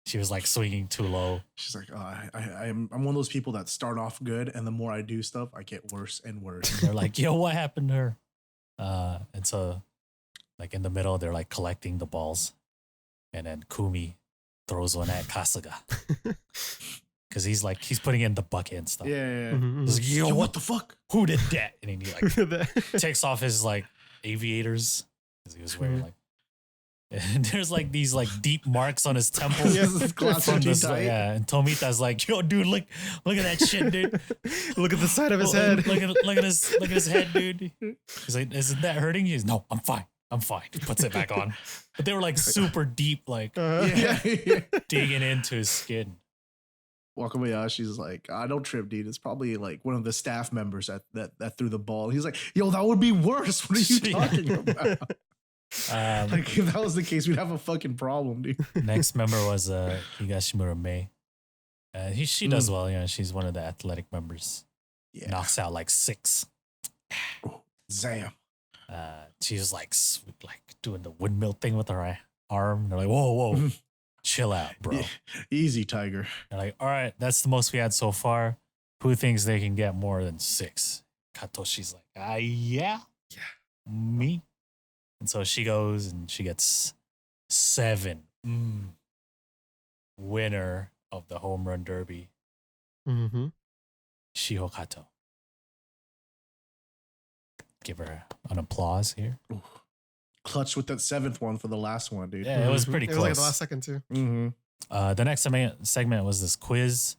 She was like swinging too low. She's like, I'm one of those people that start off good, and the more I do stuff, I get worse and worse. They're like, yo, what happened to her? And so, like in the middle, they're like collecting the balls, and then Kumi throws one at Kasuga because he's putting in the bucket and stuff. Yeah. He's like, yo, what the fuck? Who did that? And he like takes off his like aviators because he was wearing like. And there's like these like deep marks on his temples. From this, and Tomita's like, yo, dude, look at that shit, dude. Look at the side of his head. Look at his head, dude. He's like, isn't that hurting you? He's no, I'm fine. He puts it back on. But they were like super deep, like digging into his skin. Wakabayashi's like, don't trip, dude. It's probably like one of the staff members that threw the ball. He's like, yo, that would be worse. What are you talking about? Like if that was the case, we'd have a fucking problem, dude. Next member was Higashimura Mei. She does well, you know. She's one of the athletic members. Yeah. Knocks out like 6. Damn. She was like doing the windmill thing with her arm. They're like, whoa, chill out, bro. Yeah. Easy, Tiger. They're like, all right, that's the most we had so far. Who thinks they can get more than 6? Katoshi's like, yeah, me. And so she goes and she gets 7. Winner of the home run derby. Shiho Kato. Give her an applause here. Ooh. Clutch with that 7th one for the last one, dude. Yeah, it was pretty close. It was like the last second too. The next segment was this quiz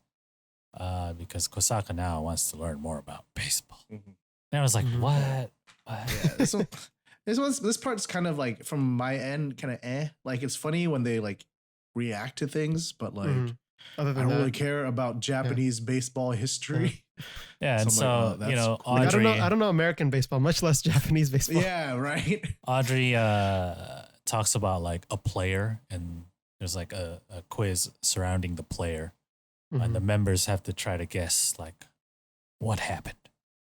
because Kosaka now wants to learn more about baseball. And I was like, what? Yeah, this part's kind of like from my end, kind of like it's funny when they like react to things, but like I don't really care about Japanese baseball history. Yeah, and so like, you know, like, Audrey. I don't know American baseball, much less Japanese baseball. Yeah, right. Audrey talks about like a player, and there's like a quiz surrounding the player, and the members have to try to guess like what happened.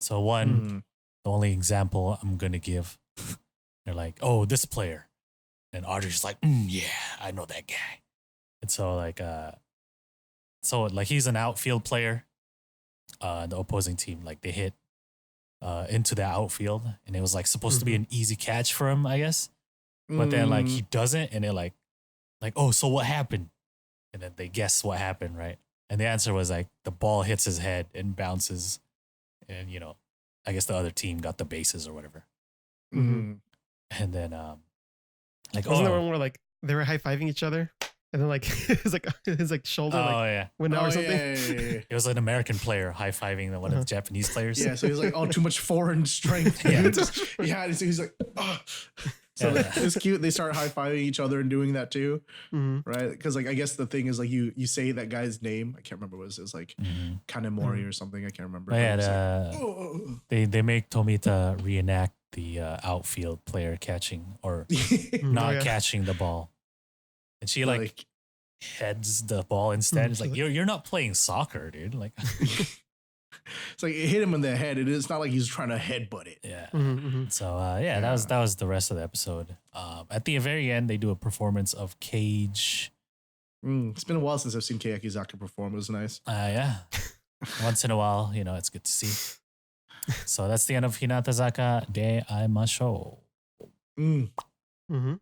So the only example I'm gonna give. They're like, oh, this player. And Audrey's like, yeah, I know that guy. And so like he's an outfield player. The opposing team, like they hit into the outfield, and it was like supposed to be an easy catch for him, I guess. But then like he doesn't, and they're like, oh, so what happened? And then they guess what happened, right? And the answer was like the ball hits his head and bounces, and you know, I guess the other team got the bases or whatever. And then, like, wasn't there one where like they were high fiving each other, and then like his shoulder went out or something? Yeah. It was an American player high fiving one of the Japanese players. Yeah, so he was like, too much foreign strength. And so he's like, oh. So it's cute. They start high fiving each other and doing that too, right? Because like I guess the thing is like you say that guy's name. I can't remember what it was like Kanemori or something. I can't remember. They make Tomita reenact the outfield player catching or not catching the ball, and she like heads the ball instead. It's like you're not playing soccer, dude. Like it's like it hit him in the head. It's not like he's trying to headbutt it. Yeah. So that was the rest of the episode. At the very end, they do a performance of Cage. It's been a while since I've seen Keyakitte perform. It was nice. Yeah. Once in a while, you know, it's good to see. So that's the end of Hinatazaka de Aimashou. The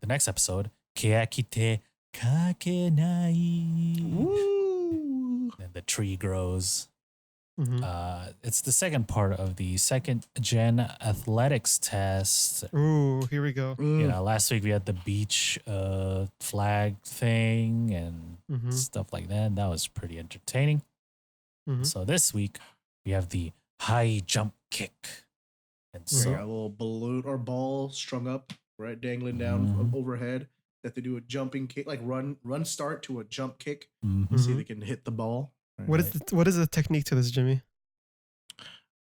next episode, Keyakitte Kakenai. Woo! And the tree grows. It's the second part of the second gen athletics test. Ooh, here we go. You know, last week we had the beach flag thing and stuff like that. That was pretty entertaining. So this week we have the high jump kick. And so a little balloon or ball strung up, right, dangling down overhead. That they do a jumping kick, like run start to a jump kick. See if they can hit the ball. Right. What is the technique to this, Jimmy?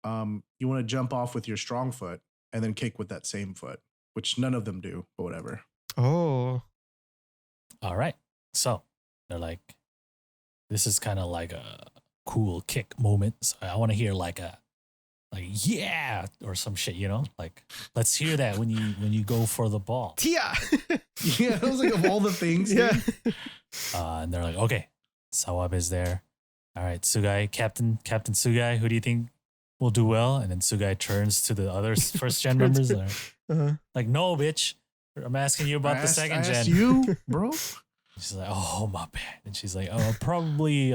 You want to jump off with your strong foot and then kick with that same foot, which none of them do, but whatever. Oh. All right. So they're like, this is kind of like a cool kick moment. So I want to hear like yeah, or some shit, you know? Like, let's hear that when you go for the ball. Tia. Yeah, I was like, of all the things. Yeah. And they're like, okay, Sawab is there. All right, Sugai, Captain Sugai, who do you think will do well? And then Sugai turns to the other first gen members. Like, no, bitch. I'm asking you about the second gen. You, bro. She's like, oh, my bad. And she's like, oh, probably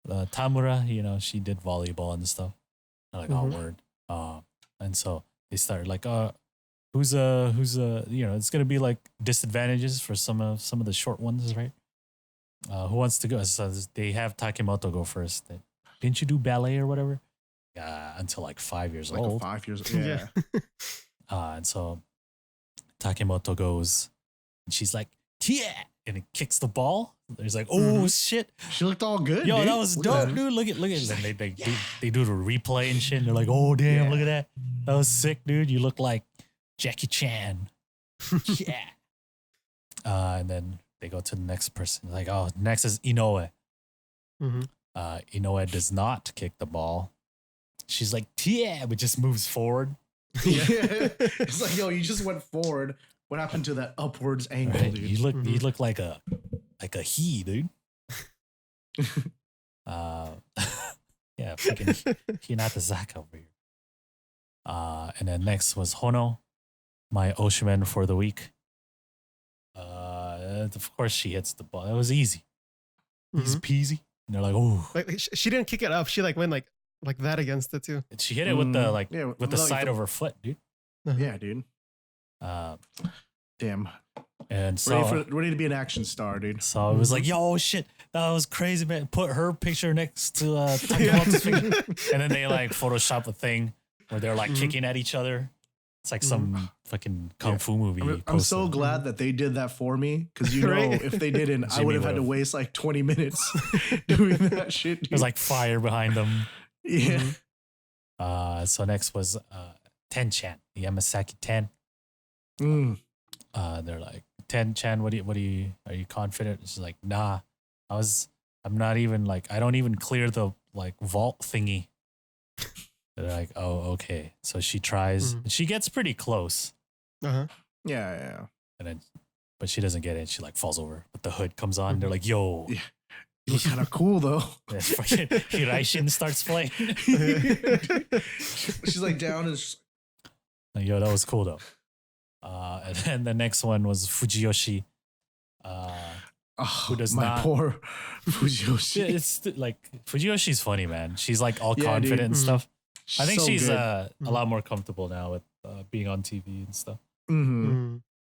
Tamura, you know, she did volleyball and stuff. I'm like, oh, word. And so they started like, who's you know, it's gonna be like disadvantages for some of the short ones, right? Who wants to go? So they have Takimoto go first. Didn't you do ballet or whatever? Until like 5 years old. 5 years old. Yeah. And so Takimoto goes, and she's like, yeah, and it kicks the ball. There's like, oh shit. She looked all good. Yo, dude. that was dope, dude. Look at and they do the replay and shit. And they're like, oh damn, look at that. That was sick, dude. You look like Jackie Chan. Yeah. And then they go to the next person. Like, oh, next is Inoue. Inoue does not kick the ball. She's like, yeah, but just moves forward. Yeah. It's like, yo, you just went forward. What happened to that upwards angle, Right? dude? You look like a he, dude. Yeah, freaking Hinatazaka over here. And then next was Hono, my Oshimen for the week. Of course she hits the ball. It was easy. Easy peasy. And they're like, oh. Like she didn't kick it up. She like went like that against it too. And she hit it with the with the side of her foot, dude. Yeah, dude. Damn. And so ready to be an action star, dude. So it was like, yo, shit, that was crazy, man. Put her picture next to Takimoto's picture. And then they like Photoshop a thing where they're like kicking at each other. It's like some fucking kung fu movie. I'm so glad that they did that for me, because you know, if they didn't, I would have had to waste like 20 minutes doing that shit. Dude. There's like fire behind them. Yeah. So next was Ten-chan, the Yamasaki 10. They're like, Ten-chan, what do you are you confident? She's like, nah, I'm not even like, I don't even clear the like vault thingy. They're like, oh, okay. So she tries, and she gets pretty close. Yeah. And then, but she doesn't get it. She like falls over, but the hood comes on. They're like, yo. Yeah. You look kind of cool though. Fucking Hiraishin starts playing. She's like down and just like, yo, that was cool though. And then the next one was Fujiyoshi. Who does my not? Poor Fujiyoshi. Yeah, it's like Fujiyoshi's funny, man. She's like all confident and stuff. I think she's a lot more comfortable now with being on TV and stuff.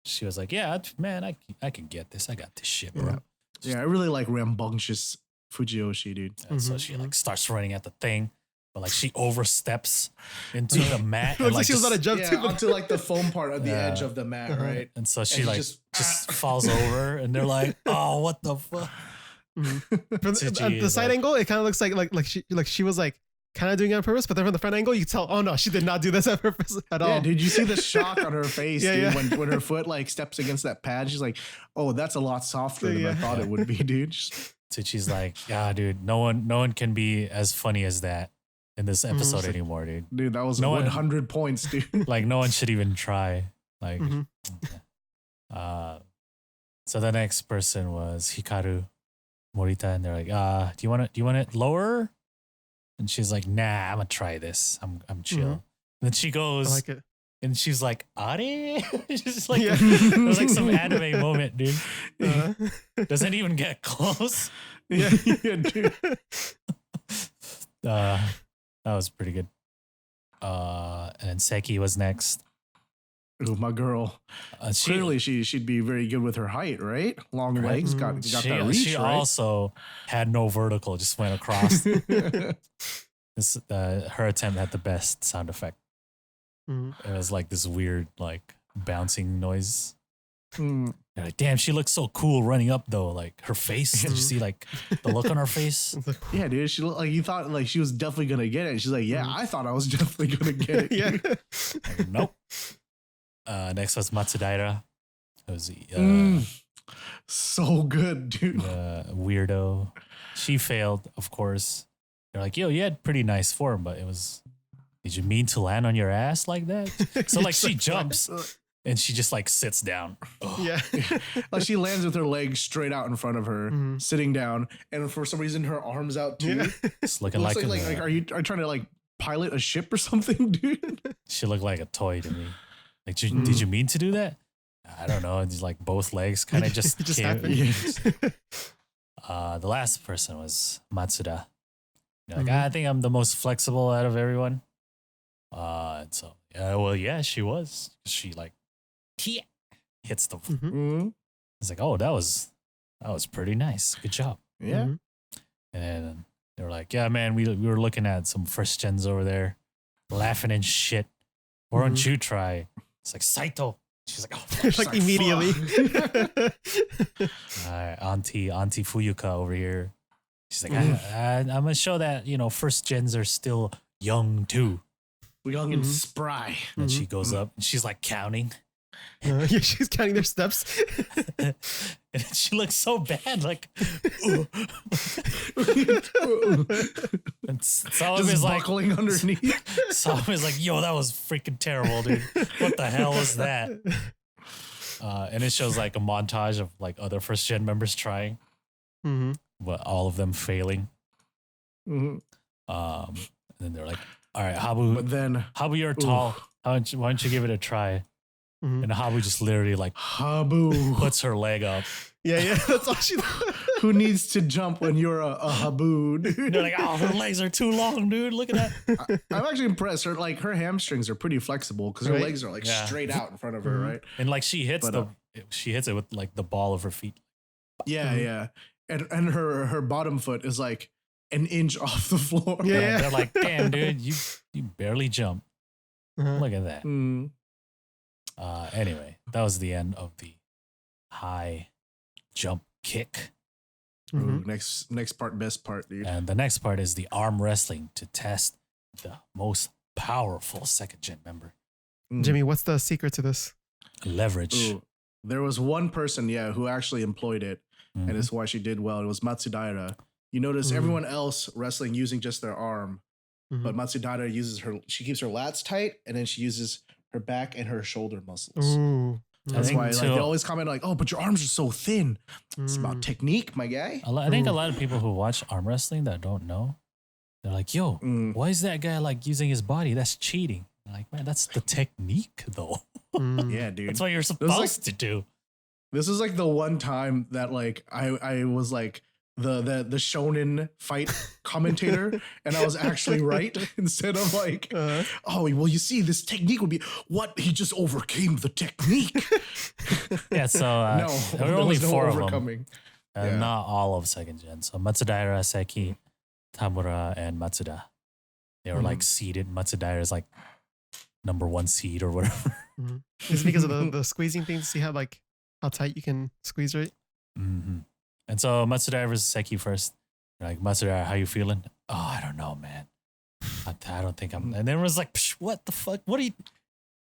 She was like, yeah, man, I can get this. I got this shit, bro. Yeah, I really like rambunctious Fujiyoshi, dude. And so she like starts running at the thing, but like she oversteps into the mat. And, like she was on a jump too. Onto like the foam part of the edge of the mat, right? And so she just falls over, and they're like, oh, what the fuck? From the side angle, it kind of looks like she was like kind of doing it on purpose, but then from the front angle, you can tell, oh no, she did not do this on purpose at all. Yeah, dude, you see the shock on her face, dude, when her foot like steps against that pad. She's like, oh, that's a lot softer than I thought it would be, dude. So she's like, yeah, dude, no one can be as funny as that in this episode anymore, dude. Dude, that was 100 points, dude. Like no one should even try. Like, so the next person was Hikaru Morita, and they're like, do you want it lower? And she's like, nah, I'm gonna try this. I'm chill. And then she goes, I like it. And she's like, Are? Just like it was like some anime moment, dude. Doesn't even get close. Yeah, dude. That was pretty good. And then Seki was next. Ooh, my girl. Clearly, she'd be very good with her height, right? Long legs, got that reach. She right? also had no vertical, just went across. Her attempt had the best sound effect. It was like this weird, like bouncing noise. You're like, damn, she looks so cool running up though. Like her face, did you see like the look on her face? Yeah, dude. She looked like you thought like she was definitely gonna get it. She's like, yeah, I thought I was definitely gonna get it. Yeah. Like, nope. Next was Matsudaira. It was so good, dude. Weirdo. She failed, of course. They're like, yo, you had pretty nice form, but it was. Did you mean to land on your ass like that? So like she jumps. And she just like sits down. Ugh. Yeah. Like she lands with her legs straight out in front of her, sitting down, and for some reason her arms out too. Yeah. It's looking like are you trying to like pilot a ship or something, dude? She looked like a toy to me. Like, did you mean to do that? I don't know. It's like both legs kind of just happened. The last person was Matsuda. Like, I think I'm the most flexible out of everyone. And so yeah, she was. She like hits the. It's like, oh, that was pretty nice. Good job. Yeah. And then they were like, yeah, man, we were looking at some first gens over there, laughing and shit. Why don't you try? It's like Saito. She's like, oh, like immediately. Auntie Fuyuka over here. She's like, I'm gonna show that first gens are still young too. We're young and spry. And she goes up and she's like counting. Yeah, she's counting their steps. And she looks so bad, like. And Solomon is like buckling underneath. Solomon is like, yo, that was freaking terrible, dude. What the hell was that? And it shows like a montage of like other first gen members trying, but all of them failing. And then they're like, all right, Habu, you're tall. Why don't you give it a try? And Habu just literally like puts her leg up. Yeah, that's all she. Who needs to jump when you're a Habu? Dude? They're like, oh, her legs are too long, dude. Look at that. I'm actually impressed. Her hamstrings are pretty flexible because her legs are like straight out in front of her, right? And like she hits it with like the ball of her feet. Yeah. And her bottom foot is like an inch off the floor. Yeah. They're like, damn, dude, you barely jump. Look at that. Anyway, that was the end of the high jump kick. Ooh, next part, best part, dude. And the next part is the arm wrestling to test the most powerful second gen member. Jimmy, what's the secret to this? Leverage. Ooh, there was one person, who actually employed it, and it's why she did well. It was Matsudaira. You notice everyone else wrestling using just their arm, but Matsudaira she keeps her lats tight, and then she uses her back and her shoulder muscles. Ooh. That's why they always comment like, "Oh, but your arms are so thin." It's about technique, my guy. I think a lot of people who watch arm wrestling that don't know, they're like, "Yo, why is that guy like using his body? That's cheating." I'm like, man, that's the technique, though. Yeah, dude. That's what you're supposed to do. This is like the one time that like I was like the shonen fight commentator, and I was actually right instead of like, oh, well, you see, this technique would be what he just overcame the technique. Yeah, so there were only four of them. Not all of second gen. So Matsudaira, Seki, Tamura, and Matsuda. They were like seeded. Matsudaira is like number 1 seed or whatever. Is it because of the squeezing thing to see how tight you can squeeze, right? And so Matsudaira versus Seki first. They're like, Matsudaira, how you feeling? Oh, I don't know, man. I don't think I'm. And then it was like, what the fuck? What are you?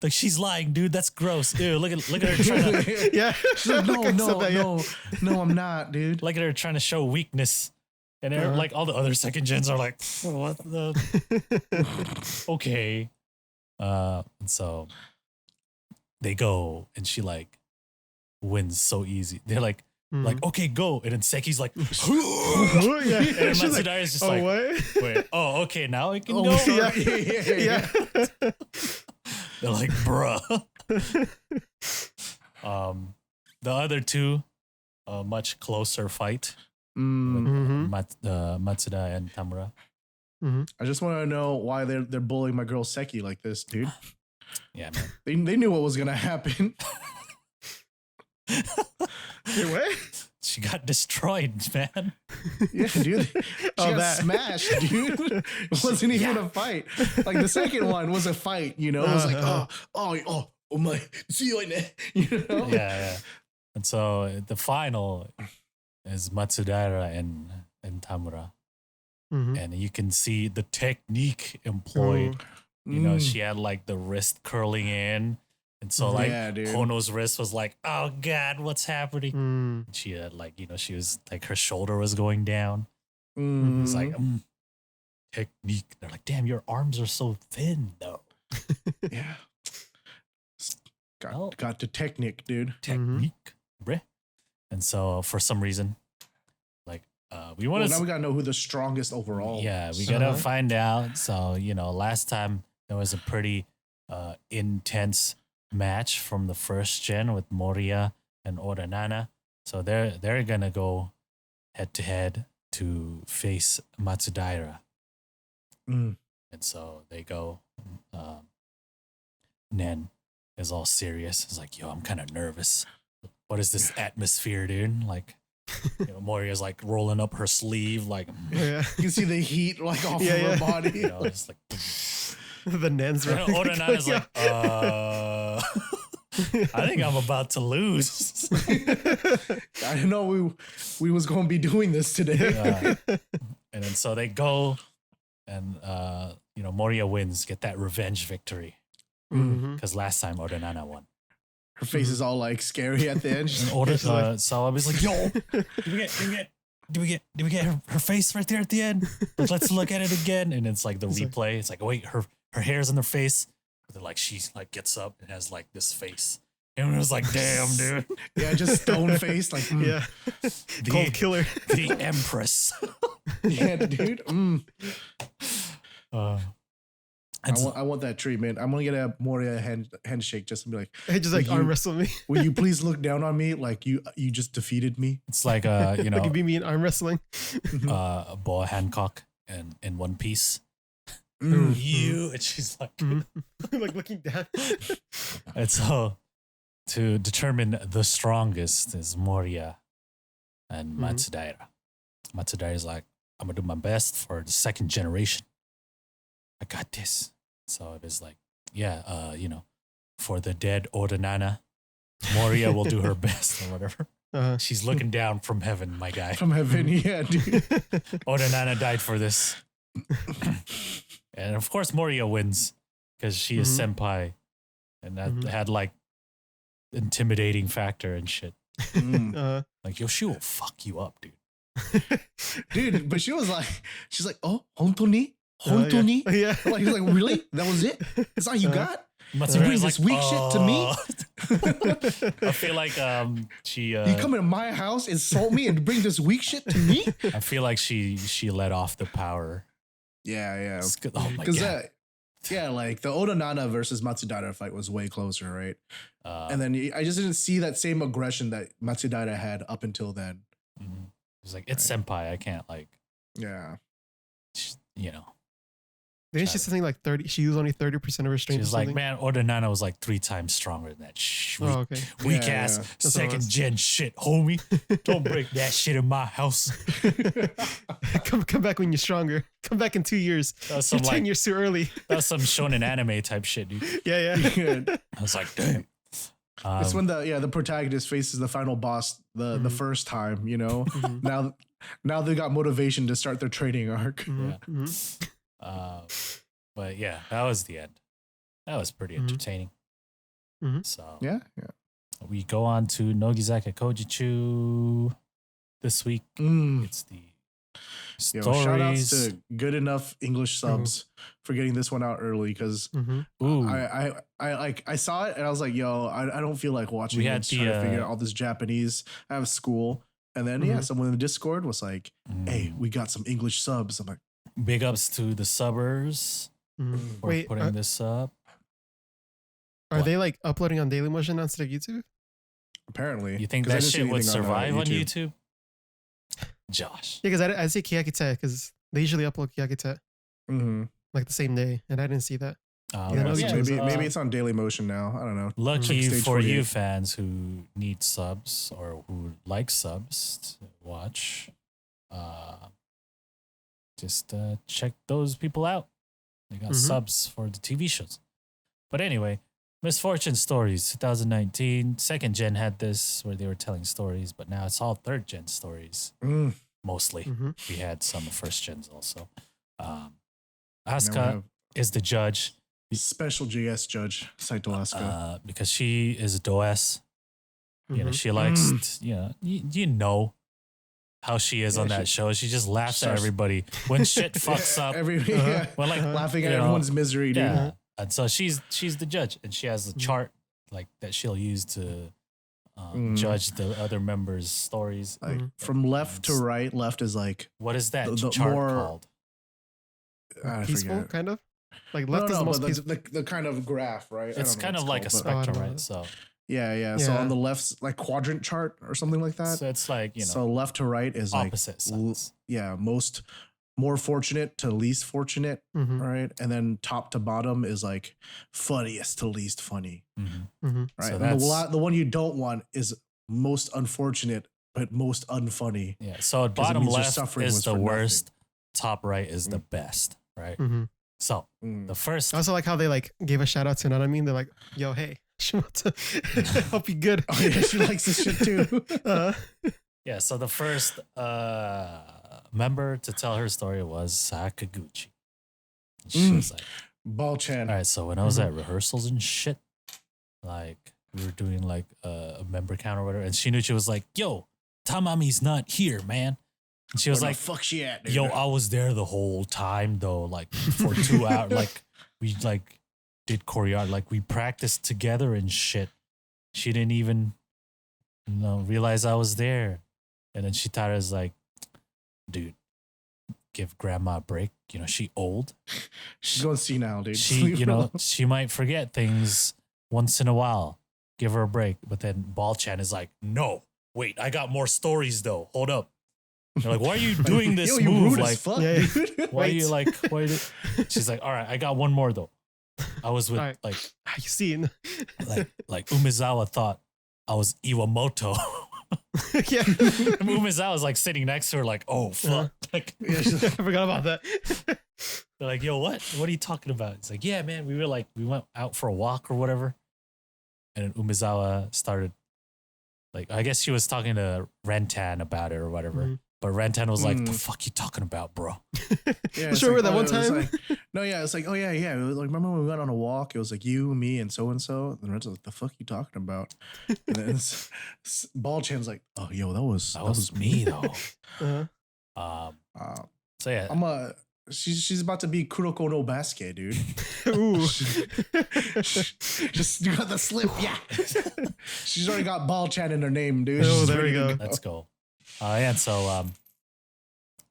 Like, she's lying, dude. That's gross. Ew, look at her trying to. Yeah. She's like, no, I'm not, dude. Look at her trying to show weakness. And like all the other second gens are like, what the? Okay. And so they go, and she like wins so easy. They're like, okay, go. And then Seki's like, and then Matsudaira's just like, wait, okay, now I can go. Yeah. They're like, bruh. The other two, a much closer fight with Matsuda and Tamura. I just want to know why they're bullying my girl Seki like this, dude. Yeah, man. They knew what was gonna happen. Wait, what? She got destroyed, man. Yeah, dude. She got smashed, dude. It wasn't even a fight. Like the second one was a fight, you know? It was like, oh my, see you in there. You know? Yeah. And so the final is Matsudaira and Tamura. And you can see the technique employed. You know, she had like the wrist curling in. And so like Kono's wrist was like, oh God, what's happening? She had like, you know, she was like her shoulder was going down. It's like technique. They're like, damn, your arms are so thin though. Yeah. Got the technique, dude. Technique, bruh. And so for some reason, like we want to now we gotta know who the strongest overall. Yeah, we gotta find out. So, you know, last time there was a pretty intense match from the first gen with Moria and Oranana. So they're gonna go head to head to face Matsudaira. And so they go. Nen is all serious. It's like, yo, I'm kind of nervous. What is this atmosphere, dude? Like, you know, Moria's like rolling up her sleeve, like you can see the heat like off of her body. You know, it's like the Nen's right. Oranana's like, I think I'm about to lose. I didn't know we was gonna be doing this today. And then so they go, and you know, Moria wins, get that revenge victory. Because last time Oranana won. Her face is all like scary at the end. So I was like, yo, do we get her face right there at the end? Let's look at it again. And it's like the replay. It's like, wait, her hair's in her face. But then like she like gets up and has like this face. And it was like, damn, dude. Yeah, just stone faced, like cold killer. The Empress. Yeah, dude. Mm. I want that treatment. I'm gonna get a Moria handshake just to be like, hey, just like arm wrestle me. Will you please look down on me like you just defeated me? It's like you know, you beat me in arm wrestling. Boa Hancock and in One Piece. You and she's like like looking down. And so to determine the strongest is Moria and Matsudaira. Matsudaira's like, I'm gonna do my best for the second generation. I got this. So it is like, yeah, you know, for the dead Oranana, Moria will do her best or whatever. She's looking down from heaven, my guy. From heaven, yeah, dude. Oranana died for this. And of course, Moria wins because she is senpai. And that had like intimidating factor and shit. Like, yo, she will fuck you up, dude. Dude, but she's like, oh, hontoni? Hontoni? Yeah. Like, he's like, really? That was it? That's all you got? You bring this weak shit to me? I feel like she you come into my house, insult me, and bring this weak shit to me? I feel like she let off the power. Yeah. Oh my god. Yeah, like the Oranana versus Matsudaira fight was way closer, right? And then I just didn't see that same aggression that Matsudaira had up until then. It's like, it's senpai. I can't like. Yeah. You know. Didn't she something like 30? She used only 30% of her strength. She's like, man, Oranana was like 3 times stronger than that weak ass second gen shit, homie. Don't break that shit in my house. come back when you're stronger. Come back in 2 years. You're 10 years too early. That was some shonen anime type shit, dude. Yeah. I was like, damn. It's when the protagonist faces the final boss the first time, you know. Now they got motivation to start their training arc. But yeah, that was the end. That was pretty entertaining. So yeah. We go on to Nogizaka Kojichu this week. It's the stories. Shout outs to good enough English subs for getting this one out early because I saw it and I was like, yo, I don't feel like watching it. Trying to figure out all this Japanese. I have school. And then someone in the Discord was like, hey, we got some English subs. I'm like, big ups to the subbers for putting this up. Are they like uploading on Dailymotion instead of YouTube? Apparently. You think that shit would survive on YouTube? Josh. Yeah, because I see Keyakitte because they usually upload Keyakitte. Mm-hmm. like the same day, and I didn't see that. Uh, Yeah, well, no, yeah, maybe it's on Daily Motion now. I don't know. lucky Stage for 48. you fans who need subs or who like subs to watch, just check those people out. They got subs for the TV shows. But anyway, Misfortune Stories 2019. Second gen had this where they were telling stories, but now it's all third gen stories mostly. We had some first gens also. Asuka is the judge. Special GS judge, Saito Asuka. Because she is a does. You know, she likes, you know how she is on that show. She just laughs at everybody when shit fucks up. Well, like laughing at everyone's misery, dude. Yeah. And so she's the judge, and she has a chart like that she'll use to judge the other members' stories. Like from left to right, left is like what is that chart called? Peaceful, kind of. Like left is the most peaceful. The kind of graph, right? It's kind of like a spectrum, right? So yeah. So on the left's like quadrant chart or something like that. So it's like So left to right is opposite sides. More fortunate to least fortunate, right? And then top to bottom is like funniest to least funny, right? So and the one you don't want is most unfortunate but most unfunny. Yeah. So bottom left is the worst. Top right is the best, right? So the first. I also like how they like gave a shout out to Nanami. They're like, "Yo, hey, she wants to hope you good." Oh yeah, she likes this shit too. Yeah. So the first member to tell her story was Sakaguchi. She was like, Ball-chan. All right. So when I was at rehearsals and shit, like we were doing like a member count or whatever, and Shinichi was like, "Yo, Tamami's not here, man." And she was Where like, the fuck she at, dude? "Yo, I was there the whole time though, like for 2 hours. Like we like did choreography, like we practiced together and shit. She didn't even, realize I was there." And then Shitara's like, "Dude, give grandma a break. You know, she old. She's going senile, dude. She, she might forget things once in a while. Give her a break." But then Ball-chan is like, "No, wait, I got more stories though. Hold up." They're like, "Why are you doing this you move? rude Like, as fuck, dude. why are you like, She's like, "All right, I got one more though. I was with Right. like, You seen? like Umezawa thought I was Iwamoto." Yeah. And Umezawa was like sitting next to her, like, "Oh fuck!" Like, I forgot about that. they're like, "Yo, what? What are you talking about?" It's like, "Yeah, man, we went out for a walk or whatever." And then Umezawa started, like, I guess she was talking to Rentan about it or whatever. But Rentan was like, "The fuck you talking about, bro?" Yeah, sure, like, that one time. It's like, oh yeah. It was like, remember when we went on a walk? It was like you, me, and so. And Rentan's like, "The fuck you talking about?" And then Ball-chan's like, "Oh, yo, that was me though. So yeah, she's about to be Kuroko no Basuke, dude. Ooh. Just you got the slip, yeah. She's already got Ball-chan in her name, dude. Oh, She's there we ready to go. let's go. And so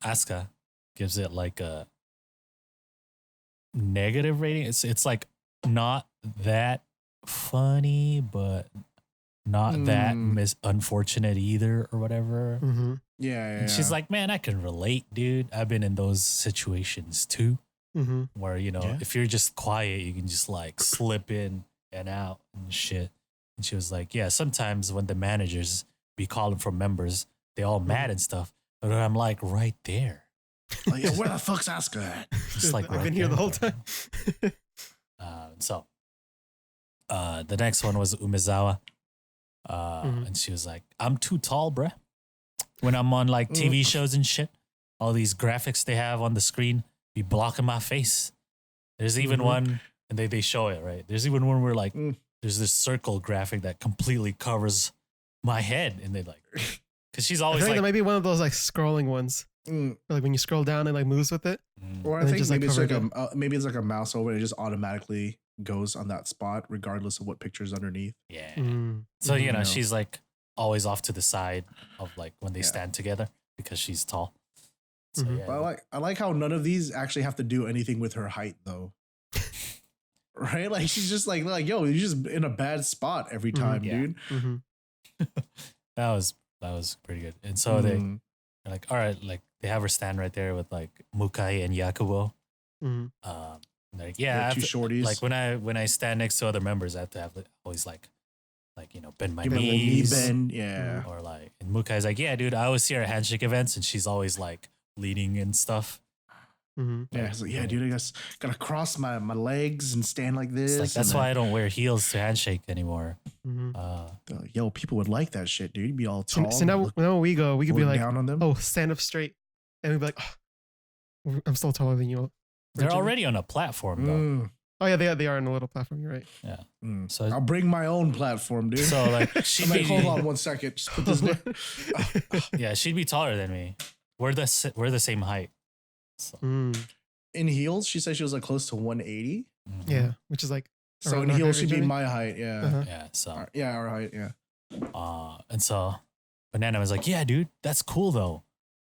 Asuka gives it like a negative rating. It's like not that funny, but not that unfortunate either or whatever. Yeah. And she's like, "Man, I can relate, dude. I've been in those situations too, where if you're just quiet, you can just like slip in and out and shit." And she was like, "Yeah, sometimes when the managers be calling for members, they all mad and stuff, but I'm like right there." Like, where the fuck's Asuka at? Just like I've right been here the whole time. So the next one was Umezawa. And she was like, "I'm too tall, bruh. When I'm on like TV shows and shit, all these graphics they have on the screen be blocking my face. There's even one, and they show it, right? There's even one where like there's this circle graphic that completely covers my head, and they like, because she's I always think like, there might be one of those like scrolling ones. Like when you scroll down and like moves with it. Or I think maybe it's like a mouse over. It just automatically goes on that spot regardless of what picture's underneath. Yeah. So she's like always off to the side of like when they stand together because she's tall. So But I like how none of these actually have to do anything with her height though. Right? Like she's just like yo, you're just in a bad spot every time, dude. That was pretty good. And so they're like, all right, like they have her stand right there with like Mukai and Yakubo. Like, yeah, I Like have two to- shorties. like when I stand next to other members, I have to have always like bend my Give me a little knee knees. bend. Yeah. Or like, and Mukai's like, yeah, dude, I always see her at handshake events, and she's always like leading and stuff. Yeah, he's like, yeah, dude, I guess gotta cross my legs and stand like this. It's like that's and why I don't wear heels to handshake anymore. they're like, yo, people would like that shit, dude. You'd be all tall. So now when we go, we could be look like, down on them. oh, stand up straight, and we'd be like, oh, I'm still taller than you. They're Jimmy. already on a platform though. Oh yeah, they are on a little platform. You're right. Yeah. So I'll bring my own platform, dude. so like she'd I'm like, be hold on 1 second. Just put this down. yeah, she'd be taller than me. We're the same height. So, In heels, she said she was like close to 180. Yeah, which is like So around in our heels, height, she'd be Jimmy. my height. Yeah. Uh-huh. yeah. So Yeah, our height. Yeah. and so Banana was like, yeah, dude, that's cool though.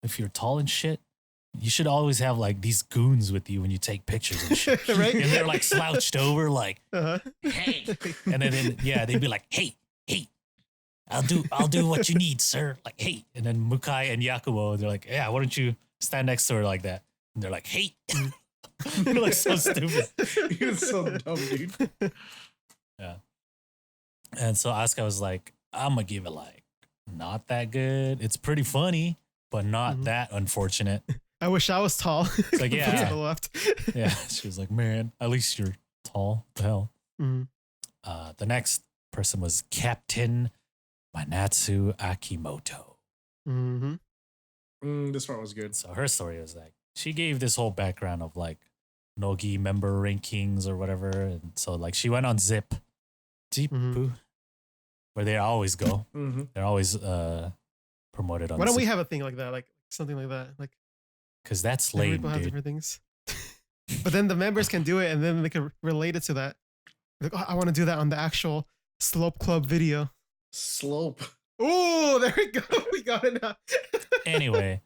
If you're tall and shit, you should always have like these goons with you when you take pictures and shit. Right? And they're like slouched over, like, Uh-huh. hey. And then they'd be like, hey, I'll do what you need, sir. Like, hey. And then Mukai and Yakumo, they're like, yeah, why don't you stand next to her like that? And they're like, hey. They're like so stupid. You're so dumb, dude. Yeah. And so Asuka was like, I'm gonna give it like not that good. It's pretty funny, but not that unfortunate. I wish I was tall. It's like, yeah. To the left. Yeah. She was like, man, at least you're tall. The hell. The next person was Captain Manatsu Akimoto. This part was good. So her story was like, she gave this whole background of like Nogi member rankings or whatever. And so like she went on Zipu, where they always go. They're always promoted on Why don't we Zip, have a thing like that? Like something like that. Like because that's every lame, people have dude. different things. But then the members can do it and then they can relate it to that. Like, oh, I want to do that on the actual Slope Club video. Slope. Oh, there we go. We got it now. Anyway,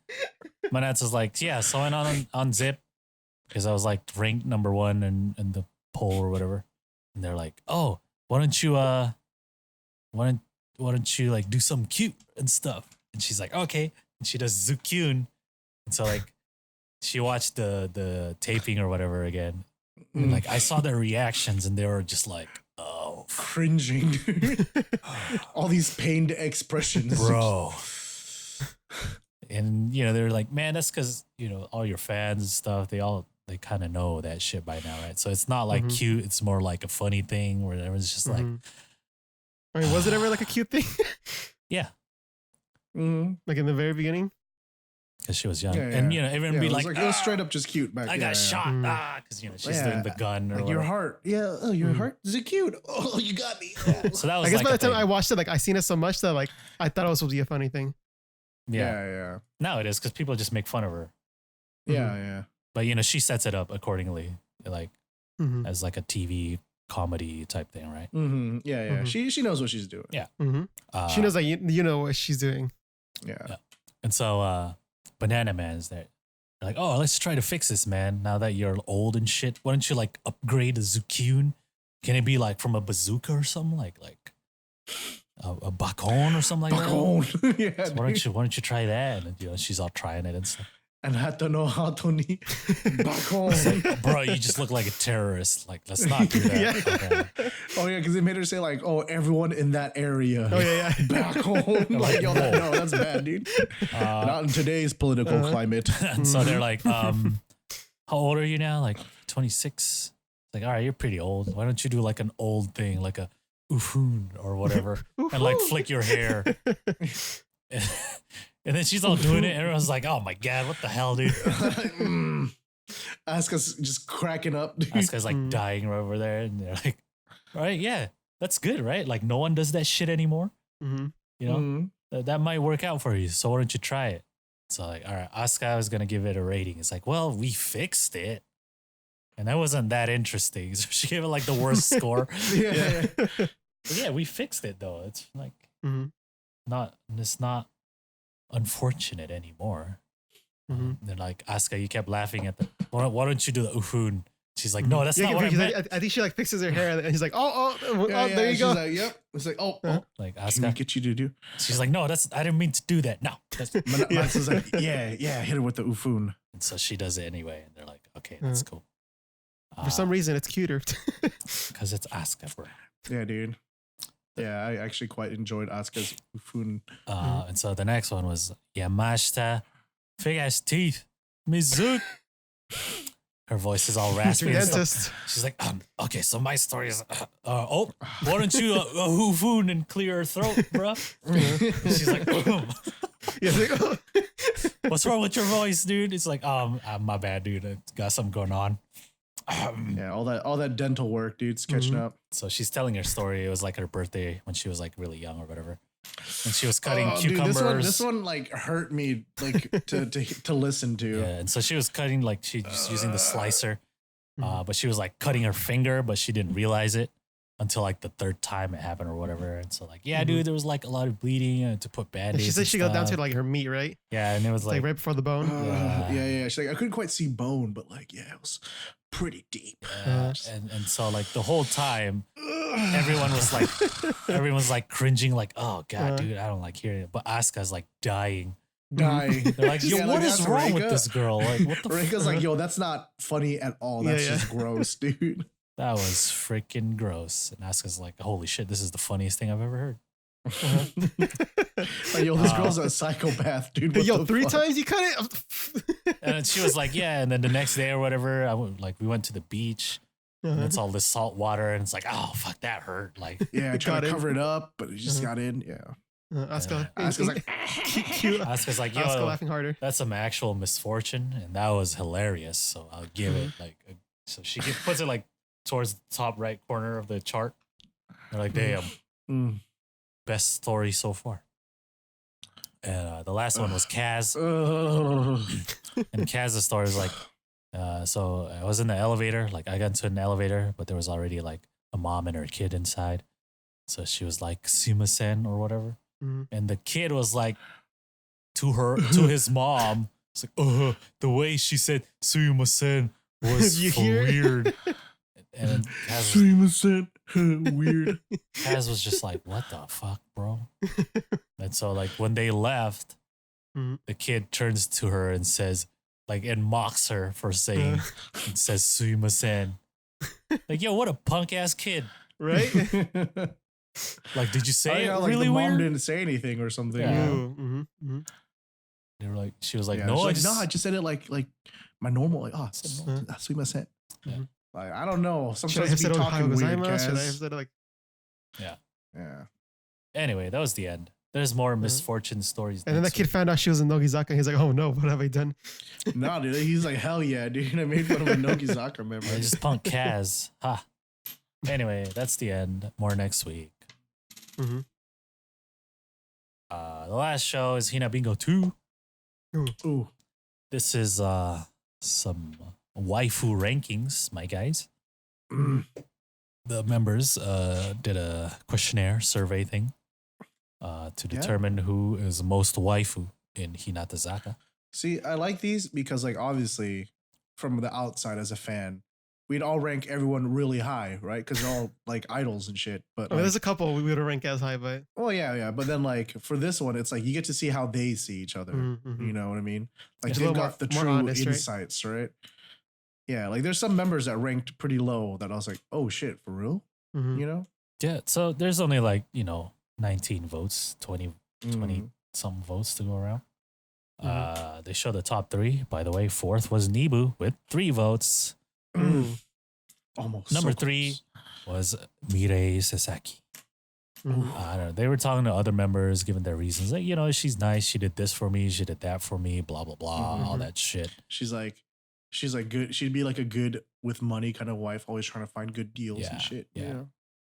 Manatsu's like, yeah, so I went on Zip because I was like ranked number 1 in the poll or whatever. And they're like, oh, why don't you like do something cute and stuff? And she's like, okay. And she does Zukyun. And so like she watched the taping or whatever again. And like I saw their reactions and they were just like, oh, Cringing. All these pained expressions. bro. And they're like, man, that's because all your fans and stuff, they kind of know that shit by now, right? So it's not like cute, it's more like a funny thing where everyone's just like, I mean, was it ever like a cute thing? yeah, Like in the very beginning? because she was young. Yeah, And yeah. everyone Yeah, be it was like, it was straight up just cute back I got shot, because she's Yeah. doing the gun or Like your whatever. heart. Yeah. Oh, your heart. Is it cute? Oh, you got me. Oh. So that was I guess like by the a time thing. I watched it, like I seen it so much that like I thought it was supposed to be a funny thing. yeah. Now it is because people just make fun of her. Yeah. But she sets it up accordingly, like Mm-hmm. as like a TV comedy type thing, right? Yeah. She knows what she's doing. Yeah. She knows that you know what she's doing. Yeah. And so Banana Man's there. They're like, oh, let's try to fix this, man. Now that you're old and shit, why don't you like upgrade the Zukyun? Can it be like from a bazooka or something? Like a bakon or something like that? Bakon. Yeah. So why don't you try that? And she's all trying it and stuff. And hata no hato ni bakon. Bro, you just look like a terrorist. Like, let's not do that. Yeah. Okay. Oh yeah, because they made her say like, "Oh, everyone in that area." Oh yeah. Back home. Like, yo, whoa. no, that's bad, dude. Not in today's political climate. And so they're like, how old are you now? Like 26. Like, all right, you're pretty old. Why don't you do like an old thing, like a ufun or whatever, and like flick your hair. And then she's all doing it, and everyone's like, "Oh my god, what the hell, dude?" Asuka's just cracking up, dude. Asuka's like dying right over there, and they're like, "All right, yeah, that's good, right? Like no one does that shit anymore. That might work out for you. So why don't you try it?" So like, all right, Asuka was gonna give it a rating. It's like, well, we fixed it, and that wasn't that interesting. So she gave it like the worst score. Yeah. But yeah, we fixed it though. It's like it's not unfortunate anymore. Then like Asuka, you kept laughing at the. Why don't you do the ufun? She's like, no, that's not what I meant. I think she like fixes her hair and he's like, oh, there you she's go. like, yep. It's like, oh, Like can we Asuka, get you to do? she's like, no, I didn't mean to do that. No, Matsu's like, yeah, hit her with the ufun. And so she does it anyway, and they're like, okay, that's cool. For some reason, it's cuter. Because it's Asuka, bro. Yeah, dude. Yeah, I actually quite enjoyed Asuka's Ufun. And so the next one was Yamashita, big ass teeth, Mizuki. Her voice is all raspy. Dentist. She's like, okay, so my story is, why don't you Ufun and clear her throat, bro? She's like, what's wrong with your voice, dude? It's like, my bad, dude. I got something going on. Yeah, all that dental work, dude's catching up. So she's telling her story. It was like her birthday when she was like really young or whatever. And she was cutting cucumbers. Dude, this one like hurt me like to listen to. Yeah, and so she was cutting like she's using the slicer, but she was like cutting her finger, but she didn't realize it until like the third time it happened or whatever. And so like, dude, there was like a lot of bleeding and to put band-aids. She said she got down to like her meat, right? Yeah, and it was like right before the bone. Yeah. She's like, I couldn't quite see bone, but like, yeah, it was pretty deep. And so like the whole time everyone's like cringing, like, oh god, dude, I don't like hearing it. But Asuka's like dying. They're like, yo, what is wrong with this girl? Like, what the Reika's like, yo, that's not funny at all. That's just gross, dude. That was freaking gross. And Asuka's like, holy shit, this is the funniest thing I've ever heard. Like, yo, this girl's a psychopath, dude. Yo, 3 times you cut it? And she was like, yeah. And then the next day or whatever, we went to the beach. And it's all this salt water. And it's like, oh, fuck, that hurt. Like, yeah, trying to cover it up, but it just got in. Yeah. Asuka's like, cute. Asuka's like, yo, Asuka laughing harder. That's some actual misfortune. And that was hilarious. So I'll give it like, so she puts it like towards the top right corner of the chart. They're like, damn. Best story so far. And the last one was Kaz. And Kaz's story was like, so I was in the elevator. Like I got into an elevator, but there was already like a mom and her kid inside. So she was like, Sumasen or whatever. And the kid was like, to his mom, it's like, the way she said Sumasen was weird. And Kaz weird. Kaz was just like, what the fuck, bro? And so like when they left, the kid turns to her and says, like, and mocks her for saying, and says Sumimasen. Like, yo, what a punk ass kid. Right? Like, did you say it like really the weird? mom didn't say anything or something. Yeah. They were like, she was like, no, I just said it like my normal, like, sumimasen. Yeah. Like, I don't know. Should I have said talking weird, Should I have said like... Yeah. Yeah. Anyway, that was the end. There's more misfortune stories. And then the kid found out she was in Nogizaka and he's like, oh no, what have I done? No, dude. He's like, hell yeah, dude. I made fun of a Nogizaka member. I just punked Kaz. Ha. Anyway, that's the end. More next week. The last show is Hinabingo 2. Ooh. This is some waifu rankings, my guys. The members did a questionnaire survey thing to determine who is most waifu in Hinatazaka. See, I like these because, like, obviously, from the outside as a fan, we'd all rank everyone really high, right? Because they're all like idols and shit. But there's a couple we would rank as high, but yeah. But then, like, for this one, it's like you get to see how they see each other. You know what I mean? Like, they've got the true honest, insights, right? Yeah, like there's some members that ranked pretty low that I was like, oh shit, for real? You know? Yeah, so there's only like, 19 votes, 20 some votes to go around. They show the top 3. By the way, 4th was Nibu with 3 votes. Almost. Number 3 was Mirei Sasaki. I don't know. They were talking to other members, giving their reasons. Like, she's nice. She did this for me. She did that for me. Blah, blah, blah. All that shit. She's like good. She'd be like a good with money kind of wife, always trying to find good deals and shit. Yeah. You know?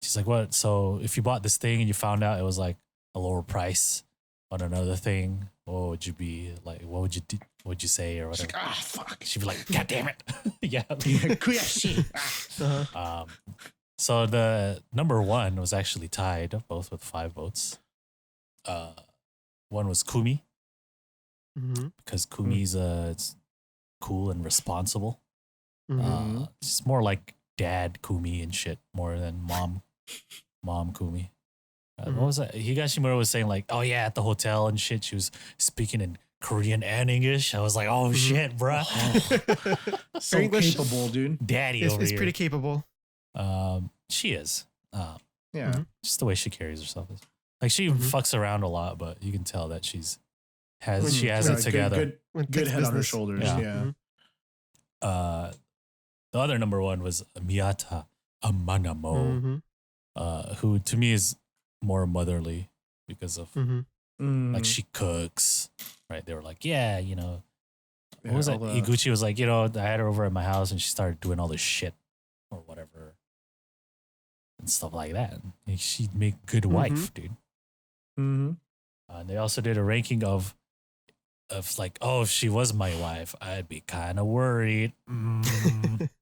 She's like, what? So if you bought this thing and you found out it was like a lower price on another thing, what would you be like? What would you do? What would you say or whatever? She's like, fuck. She'd be like, God damn it. Yeah. Kuyashi. So the number 1 was actually tied, both with 5 votes. One was Kumi, because Kumi's it's cool and responsible. It's more like dad Kumi and shit more than mom Kumi. What was that? Higashimura was saying like, oh yeah, at the hotel and shit, she was speaking in Korean and English. I was like, oh shit, bruh. So English capable, dude. Daddy over It's here. pretty capable. She is. Yeah. Mhm. Just the way she carries herself is. Like she fucks around a lot, but you can tell that she has Yeah, it together. Good head on her business. shoulders. Yeah. Yeah. Mhm. The other number one was Miyata Amanamo, Mhm. who to me is more motherly because of Mhm. like she cooks, right? They were like, yeah, you know, what was all it? the- Iguchi was like, you know, I had her over at my house and she started doing all this shit or whatever and stuff like that. And she'd make good wife, dude. Mhm. And they also did a ranking of like, oh, if she was my wife, I'd be kind of worried.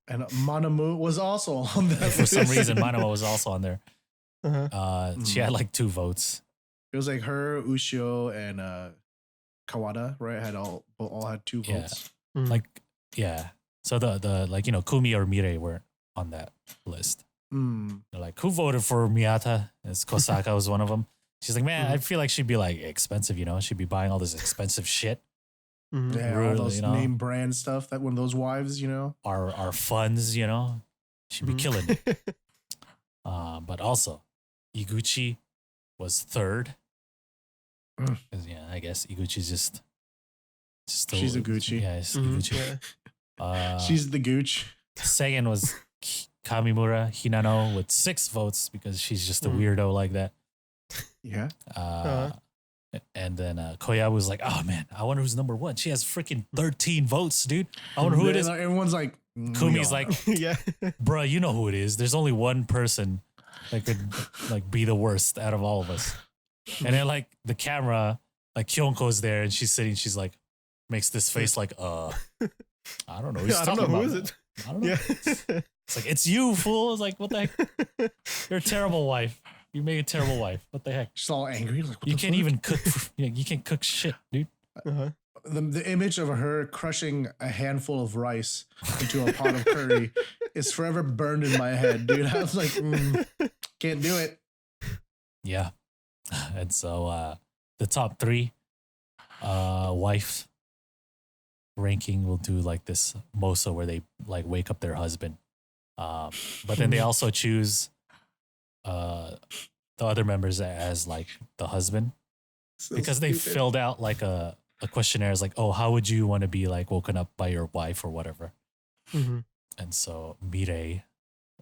And Manamu was also on that. For some list. reason, Manamo was also on there. Uh-huh. She had like 2 votes. It was like her, Ushio, and Kawada, right? Had all had 2 Yeah. votes. Mhm. Like, yeah. So the like, you know, Kumi or Mirei weren't on that list. Mm. They're like, who voted for Miyata? As Kosaka was one of them. She's like, man, I feel like she'd be like expensive, you know? She'd be buying all this expensive shit. Mhm. Yeah, Really, all those you know? name brand stuff. That one of those wives, you know. Our funds, you know? She'd be Mhm. killing it. But also, Iguchi was 3rd. Mm. 'Cause, yeah, I guess Iguchi's just She's a Gucci. Yeah, it's Mhm. Iguchi. Yeah. She's the gooch. Second was Kamimura Hinano with 6 votes because she's just a Mhm. weirdo like that. Yeah. And then Koya was like, oh man, I wonder who's number 1. She has freaking 13 votes, dude. I wonder who it is. Everyone's like, Kumi's "No." like, Yeah. bruh, you know who it is. There's only one person that could like be the worst out of all of us. And then like the camera, like Kyonko's there and she's sitting, she's like, makes this face like, I don't know. I don't know who is it. I don't know. Yeah. It's like, it's you, fool. It's like, what the heck? You're a terrible wife. You made a terrible wife. What the heck? She's all angry. Like, what You the can't fuck? even cook. You can't cook shit, dude. Uh-huh. The image of her crushing a handful of rice into a pot of curry is forever burned in my head, dude. I was like, can't do it. Yeah. And so the top 3 wife ranking will do like this mosa where they like wake up their husband. But then they also choose the other members as like the husband So because they stupid. filled out like a questionnaire is like, oh, how would you want to be like woken up by your wife or whatever? Mhm. And so Mirei,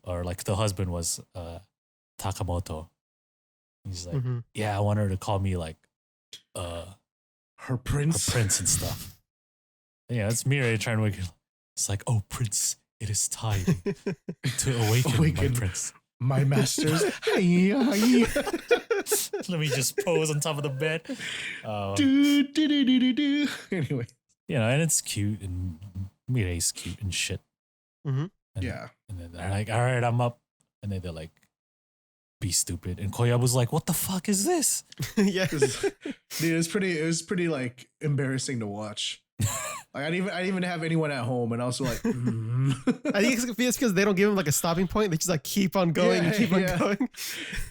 or like the husband was Takamoto. He's like, Mhm. yeah, I want her to call me like her her prince. prince and stuff. Yeah, it's Mirei trying to wake her. It's like, oh, prince, it is time to awaken, my prince. My masters. Hiya, hiya. Let me just pose on top of the bed. Do, do, do, do, do, do. Anyway, You know, and it's cute, and Mirei's cute and shit. Mhm. And, yeah. And then they're like, all right, I'm up. And then they're like, be stupid. And Koya was like, what the fuck is this? Yeah. Dude, it was pretty like embarrassing to watch. Like I didn't even have anyone at home, and I was like, I think it's because they don't give him like a stopping point. They just like keep on going and keep on going.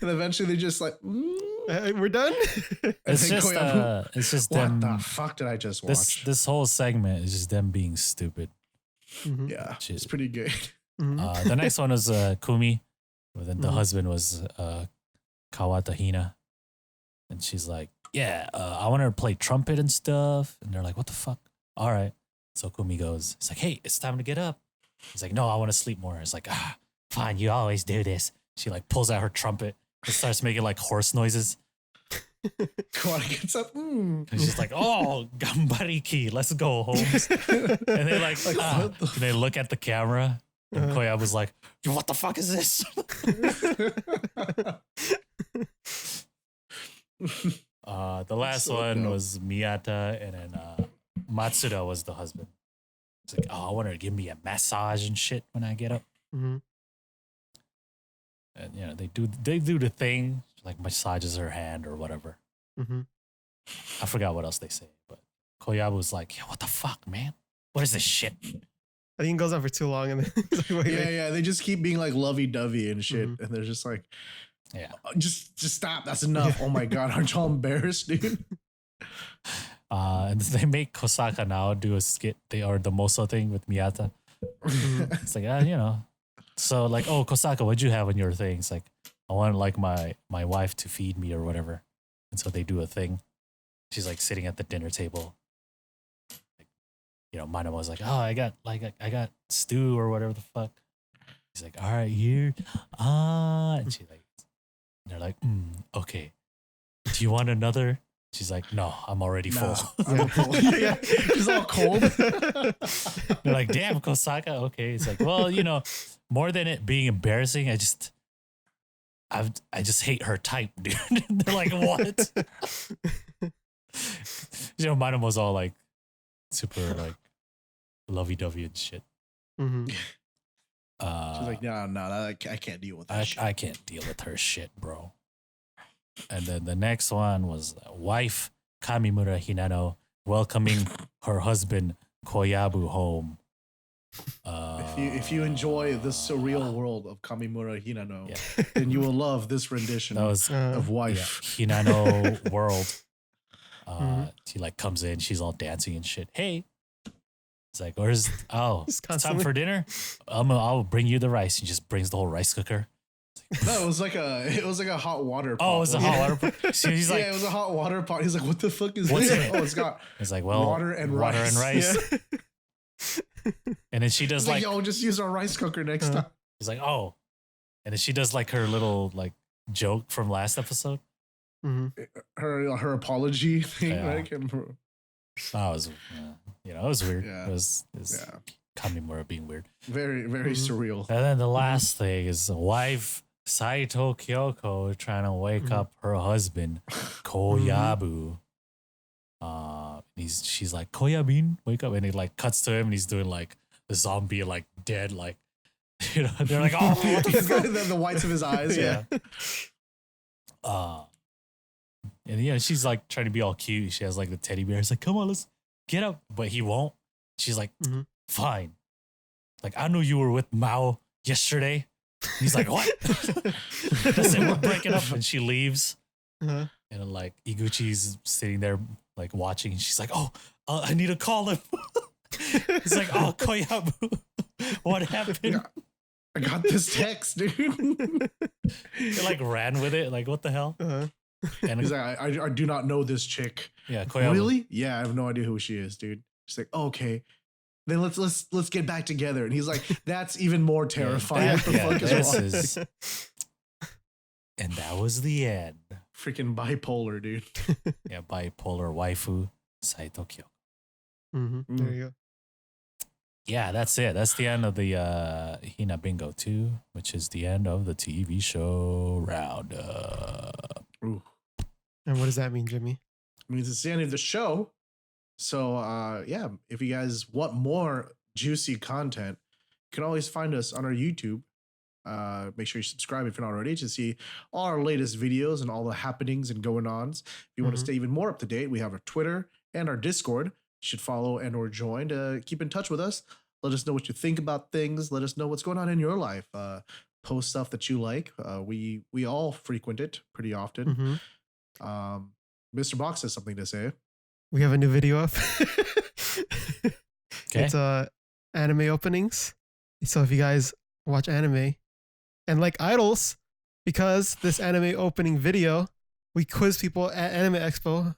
And eventually they just like, We're done. It's think just, it's just what them. the fuck did I just watch? This whole segment is just them being stupid. Mhm. Yeah, Shit. it's pretty good. Mhm. The next one was Kumi. But then the Mhm. husband was Kawata Hina. And she's like, yeah, I want her to play trumpet and stuff. And they're like, what the fuck? All right. So Kumi goes, it's like, hey, it's time to get up. He's like, no, I want to sleep more. It's like, fine, you always do this. She like pulls out her trumpet and starts making like horse noises. Kawada gets up. And she's like, oh, gambariki, let's go, Holmes. And they like what the they look at the camera. And Uh-huh. Koya was like, what the fuck is this? The last so one dumb. was Miyata, and then Matsuda was the husband. It's like, oh, I want her to give me a massage and shit when I get up. Mhm. And you know, they do the thing, like massages her hand or whatever. Mhm. I forgot what else they say, but Koya was like, yeah, what the fuck, man? What is this shit? I think it goes on for too long, and then it's like, wait, Yeah, wait. yeah. They just keep being like lovey-dovey and shit, Mhm. and they're just like, Yeah. just stop. That's enough. Oh my god, aren't y'all embarrassed, dude? And they make Kosaka now do a skit, or the Moso thing with Miyata. It's like, you know. So like, oh, Kosaka, what'd you have on your thing? It's like, I want like my wife to feed me or whatever. And so they do a thing. She's like sitting at the dinner table. Like, you know, Manamo's like, oh, I got stew or whatever the fuck. He's like, all right, here. And she's like, they're like, okay. Do you want another? She's like, no, I'm already full. I'm full. Yeah, he's all cold. They're like, damn, Kosaka. Okay. It's like, well, you know, more than it being embarrassing, I just hate her type, dude. They're like, what? You know, mine was all like super like lovey-dovey and shit. Mm-hmm. She's like, no, I can't deal with that shit. I can't deal with her shit, bro. And then the next one was wife Kamimura Hinano welcoming her husband Koyabu home. If you enjoy the surreal world of Kamimura Hinano, then you will love this rendition of wife. Hinano World. She like comes in, she's all dancing and shit. Hey, it's like, it's time for dinner. I'll bring you the rice. He just brings the whole rice cooker. No, it was like a hot water pot. Oh, it was a hot water pot. So he's like, it was a hot water pot. He's like, what the fuck is this? It? Oh, it's got like, well, water and rice. Yeah. And then she does like, yo, just use our rice cooker next time. He's like, oh. And then she does like her little like joke from last episode. Mm-hmm. Her apology thing. Right? That was, it was weird. Yeah. It was Kamimura being weird. Very, very surreal. And then the last thing is wife Saito Kyoko trying to wake up her husband Koyabu. She's like, Koyabin, wake up, and it like cuts to him, and he's doing like the zombie, like dead, like they're like, oh, the whites of his eyes, yeah. And she's like trying to be all cute. She has like the teddy bear. It's like, come on, let's get up, but he won't. She's like, fine. Like, I knew you were with Mao yesterday. He's like, what? That's it, we're breaking up. And she leaves. And then, like, Iguchi's sitting there, like, watching. And she's like, I need to call him. He's like, oh, Koyabu, what happened? I got this text, dude. They, like, ran with it. Like, what the hell? And he's like, I do not know this chick. Yeah, Koyabu. Really? Yeah, I have no idea who she is, dude. She's like, okay. Then let's get back together. And he's like, that's even more terrifying. What the fuck is wrong? And that was the end. Freaking bipolar, dude. Yeah, bipolar waifu Saito Kyoko. There you go. Yeah, that's it. That's the end of the Hinabingo 2, which is the end of the TV show Roundup. Ooh. And what does that mean, Jimmy? It means it's the end of the show. So, if you guys want more juicy content, you can always find us on our YouTube. Make sure you subscribe if you're not already to see all our latest videos and all the happenings and going-ons. If you want to stay even more up to date, we have our Twitter and our Discord. You should follow and or join to keep in touch with us. Let us know what you think about things. Let us know what's going on in your life. Post stuff that you like. We all frequent it pretty often. Mr. Box has something to say. We have a new video up. Okay. It's anime openings. So if you guys watch anime and like idols, because this anime opening video, we quiz people at Anime Expo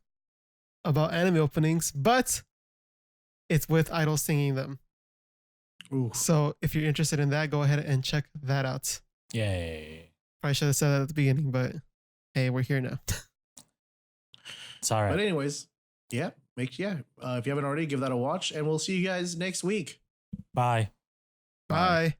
about anime openings, but it's with idols singing them. Ooh. So if you're interested in that, go ahead and check that out. Yay. Probably should have said that at the beginning, but hey, we're here now. It's all right. But anyways, if you haven't already, give that a watch, and we'll see you guys next week. Bye. Bye.